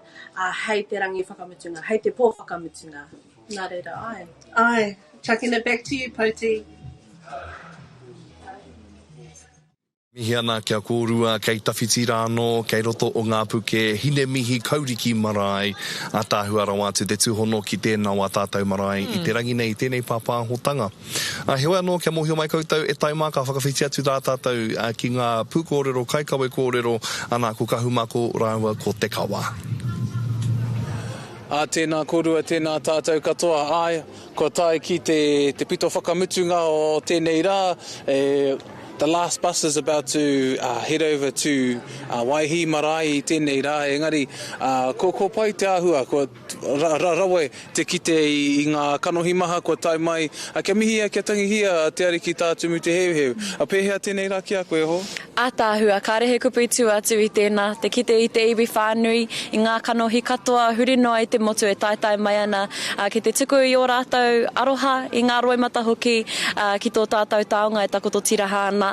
hei te rangi whakamutunga, hei te pō whakamutunga. Nā reira, ai. Ai, chucking it back to you, Poti. Mihi ana kia kōrua, kei tawhitira anō, kei roto o ngā puke, hine mihi kauriki marae, a tāhua rawa atu te tūhono ki tēnā wā tātou marae, i te rangi nei, tēnei pāpāhotanga. Heoi anō, kia mohio mai koutou, e taima ka whakawhiti atu rā tātou ki ngā pūkōrero, kaikawe kōrero, ana ko kahumako rāua ko te kawa. Tēnā kōrua, tēnā tātou katoa, ai, ko tai ki te pito whakamutunga o tēnei rā, the last bus is about to head over to Waihi Marae, tēnei rā, engari, ko pai te āhua, ko rawe te kite i ngā kanohi maha, ko tai mai, kia mihi kia tangihia te ariki tātumu te heuheu. A pēhea tēnei rā ki a koe ho? A tāhua, ka rehe kupu tu atu i tēnā, te kite i te iwi whānui, i ngā kanohi katoa, huri noa i te motu e tai mai ana, ki te tuku i o rātou aroha, i ngā roimata hoki, ki tō tātou taonga e takoto tiraha ana,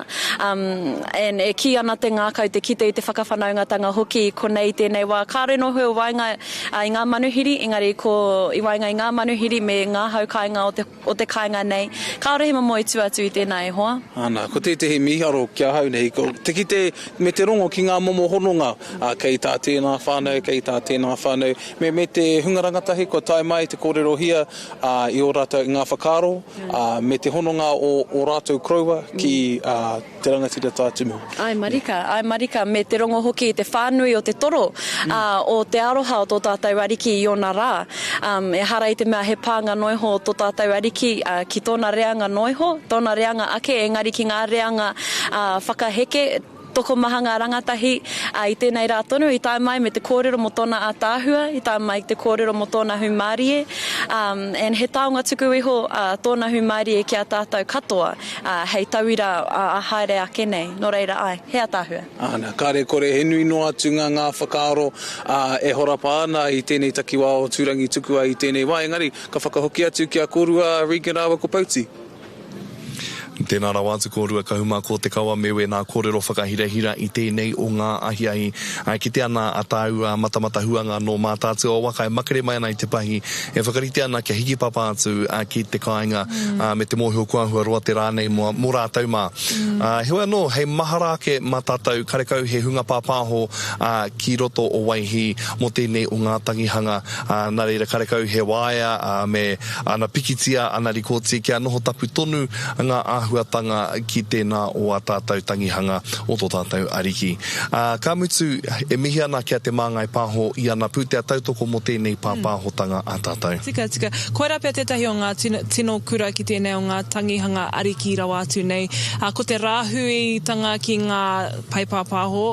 and e ki ana te ngākau te kite i te whakawhanaungatanga hoki, ko nei tēnei wā, ka reno hui o wainga i ngā manuhiri, engari ko i wainga i ngā manuhiri me ngā haukainga o te kainga nei, ka rehe mamo i tu atu i tēnā e hoa. Ana, ko te miharo kia hau nei, ko te kite me te rongo ki ngā momo hononga, kei tā tēnā whānau, kei tā tēnā whānau, me te hungarangatahi ko tai mai te kōrero hia i o rātou i ngā whakaro, me te hononga o rātou kroua ki te rangatira tātumu. Ai marika, me te rongo hoki i te whānui o te toro, o te aroha o tō tātou ariki i ona rā, e hara i te mea he pānga noiho o tō tātou ariki ki tōna reanga noiho, tōna reanga ake, engari ki ngā reanga whakaheke, toko maha ngā rangatahi i tēnei rā tonu, i tai mai me te kōrero mo tōna ātāhua, i tai mai te kōrero mo tōna humārie, and he taonga tuku iho tōna humārie ki a tātou katoa, hei tauira a haere ake nei, no reira ai, he ātāhua. Ana, kāre kore he nui no atu ngā whakaaro e horapa ana i tēnei takiwā o tūrangi tukua i tēnei wā, engari, ka whakahoki atu ki a kōrua Ariki rāwa ko Pauti. Tēnā rā wātu kōrua kahuma ko te kawa mewe nā kōrero whakahirahira i tēnei o ngā ahiahi. Ki te ana a tāu matamata huanga no mā tātua o waka e makere mai ana i te pahi. E whakarite ana kia hiki papa atu ki te kāinga me te mōhio kuahua roa te rānei mō rātau mā. Heoi anō, hei maharake mā tātou karekau he hunga pāpāho ki roto o Waihi mo tēnei o ngā Tangihanga. Nā reira karekau he waia me ana pikitia ana rikoti kia noho tapu tonu ngā huatanga ki tēnā o a tātou Tangihanga o tō tātou Ariki. Ka mutu e mihi ana kia te māngai pāho i ana pūtea tautoko mo tēnei pāpāhotanga a tātou. Tika. Koera pia tētahi o ngā tino kura ki tēnei o ngā Tangihanga Ariki rawa atu nei. Ko te rāhuitanga ki ngā paipāpāho,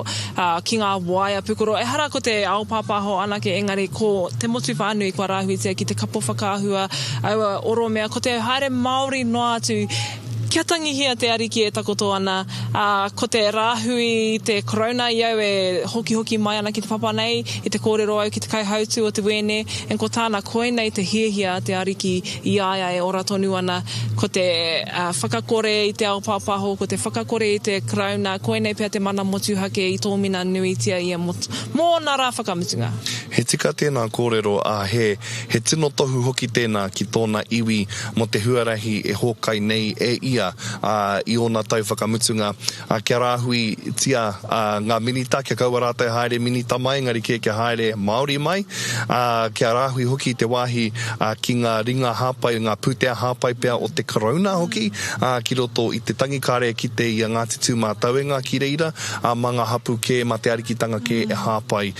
ki ngā waia pukuro. E hara ko te ao pāpāho anake engari ko te motu whānui kua rāhuitia ki te kapo whakāhua aua oro mea. Ko te haere Māori noa atu kia tangihia te ariki e takoto ana, ko te rāhui, te korona iau e hoki mai ana ki te papa nei, i te kōrero au ki te kaihautu o te wene, en ko tāna koe nei te hiahia te ariki i aia e ora tonu ana, ko te whakakore i te ao pāpaho, ko te whakakore i te korona, koe nei pia te mana motuhake i tō mina nuitia ia mō nā rā whakamutunga. He tika tēnā kōrero he tino tohu hoki tēnā ki tōna iwi mo te huarahi e hokai nei e ia i ona tau whakamutunga. Kia rāhui tia ngā minita, kia kaua rātou haere minita mai, ngari kia haere Māori mai. Kia rāhui hoki te wāhi ki ngā ringa hāpai, ngā pūtea hāpai pia o te korona hoki, ki roto i te tangikare ki te ia Ngāti Tū mā tauenga ki reira, manga hapu ke ma te arikitanga ke e hāpai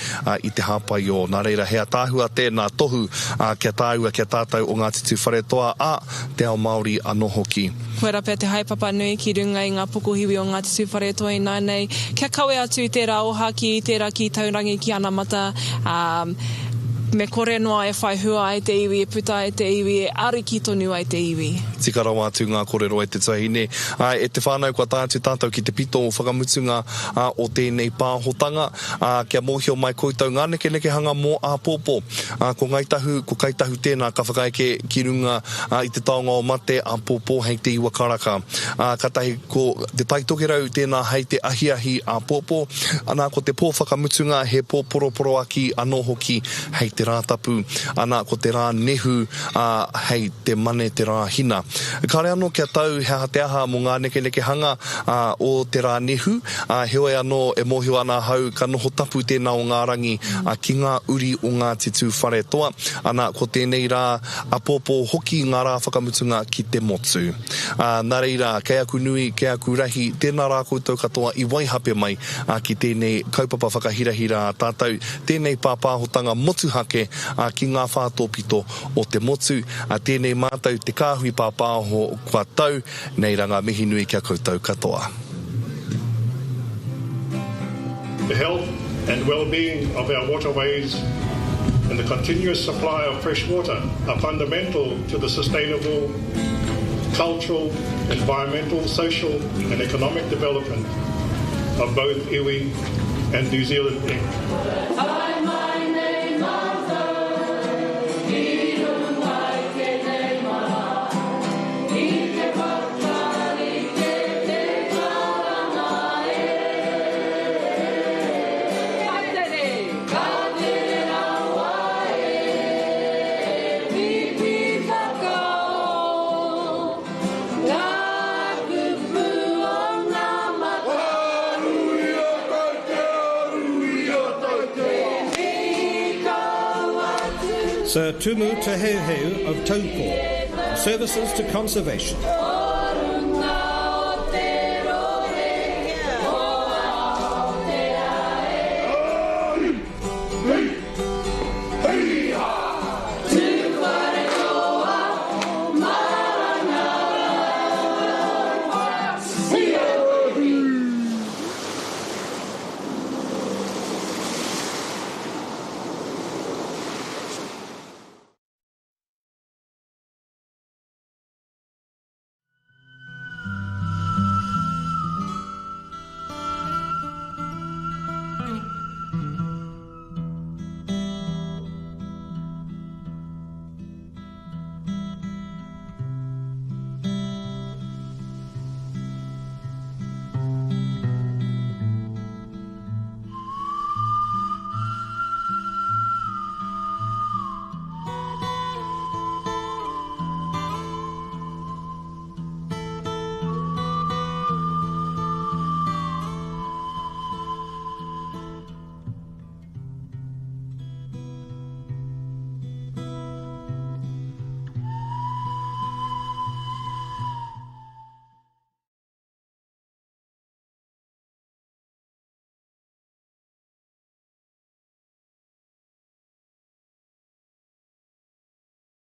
i te hāpai o. Nā reira, hea tāhua tēnā tohu kia tāua kia tātou o Ngāti Tū wharetoa te ao Māori anō hoki. Koera pia te haipapa nui ki runga i ngā pukuhiwi o Ngāti Tū wharetoa i nānei. Kia kawe atu i tērā oha ki tērā ki taurangi ki ana mata. me kore noa e whai hua e te iwi, e puta e te iwi, e ariki tonu ai te iwi. Tika rawa atu ngā korero e te tahine. E te whānau kua tātou ki te pito o whakamutunga o tēnei pāhotanga. Kia mōhio mai koutou ngā neke hanga mō a pōpō. Ko kaitahu tēnā ka whakaeke ki runga i te taonga o mate a pōpō hei te iwa karaka. Katahi ko te taitokerau tēnā hei te ahiahi a pōpō. Anā ko te pō whakamutunga he pō poroporo aki anō hoki hei te rātapu. Anā ko te rā nehu hei te mane te rā hina. Kare anō kia tau hea te aha mo ngā neke hanga o te rā nehu. Heoi anō e mōhio ana hau ka noho tapu tēnā o ngā rangi ki ngā uri o ngā titu whare toa. Anā ko tēnei rā a pōpō hoki ngā rā whakamutunga ki te motu. Nā reira, kei aku nui, kei aku rahi, tēnā rā koutou katoa i waihape mai ki tēnei kaupapa whakahirahira tātou, tēnei pāpāhotanga motuhake ki ngā whātōpito o te motu, tēnei mātou te kāhui pāpāho kua tau, nei ranga mihi nui kia koutou katoa. The health and well-being of our waterways and the continuous supply of fresh water are fundamental to the sustainable cultural, environmental, social and economic development of both iwi and New Zealand Inc. Sir Tumu Te Heu of Taupō, Services to Conservation.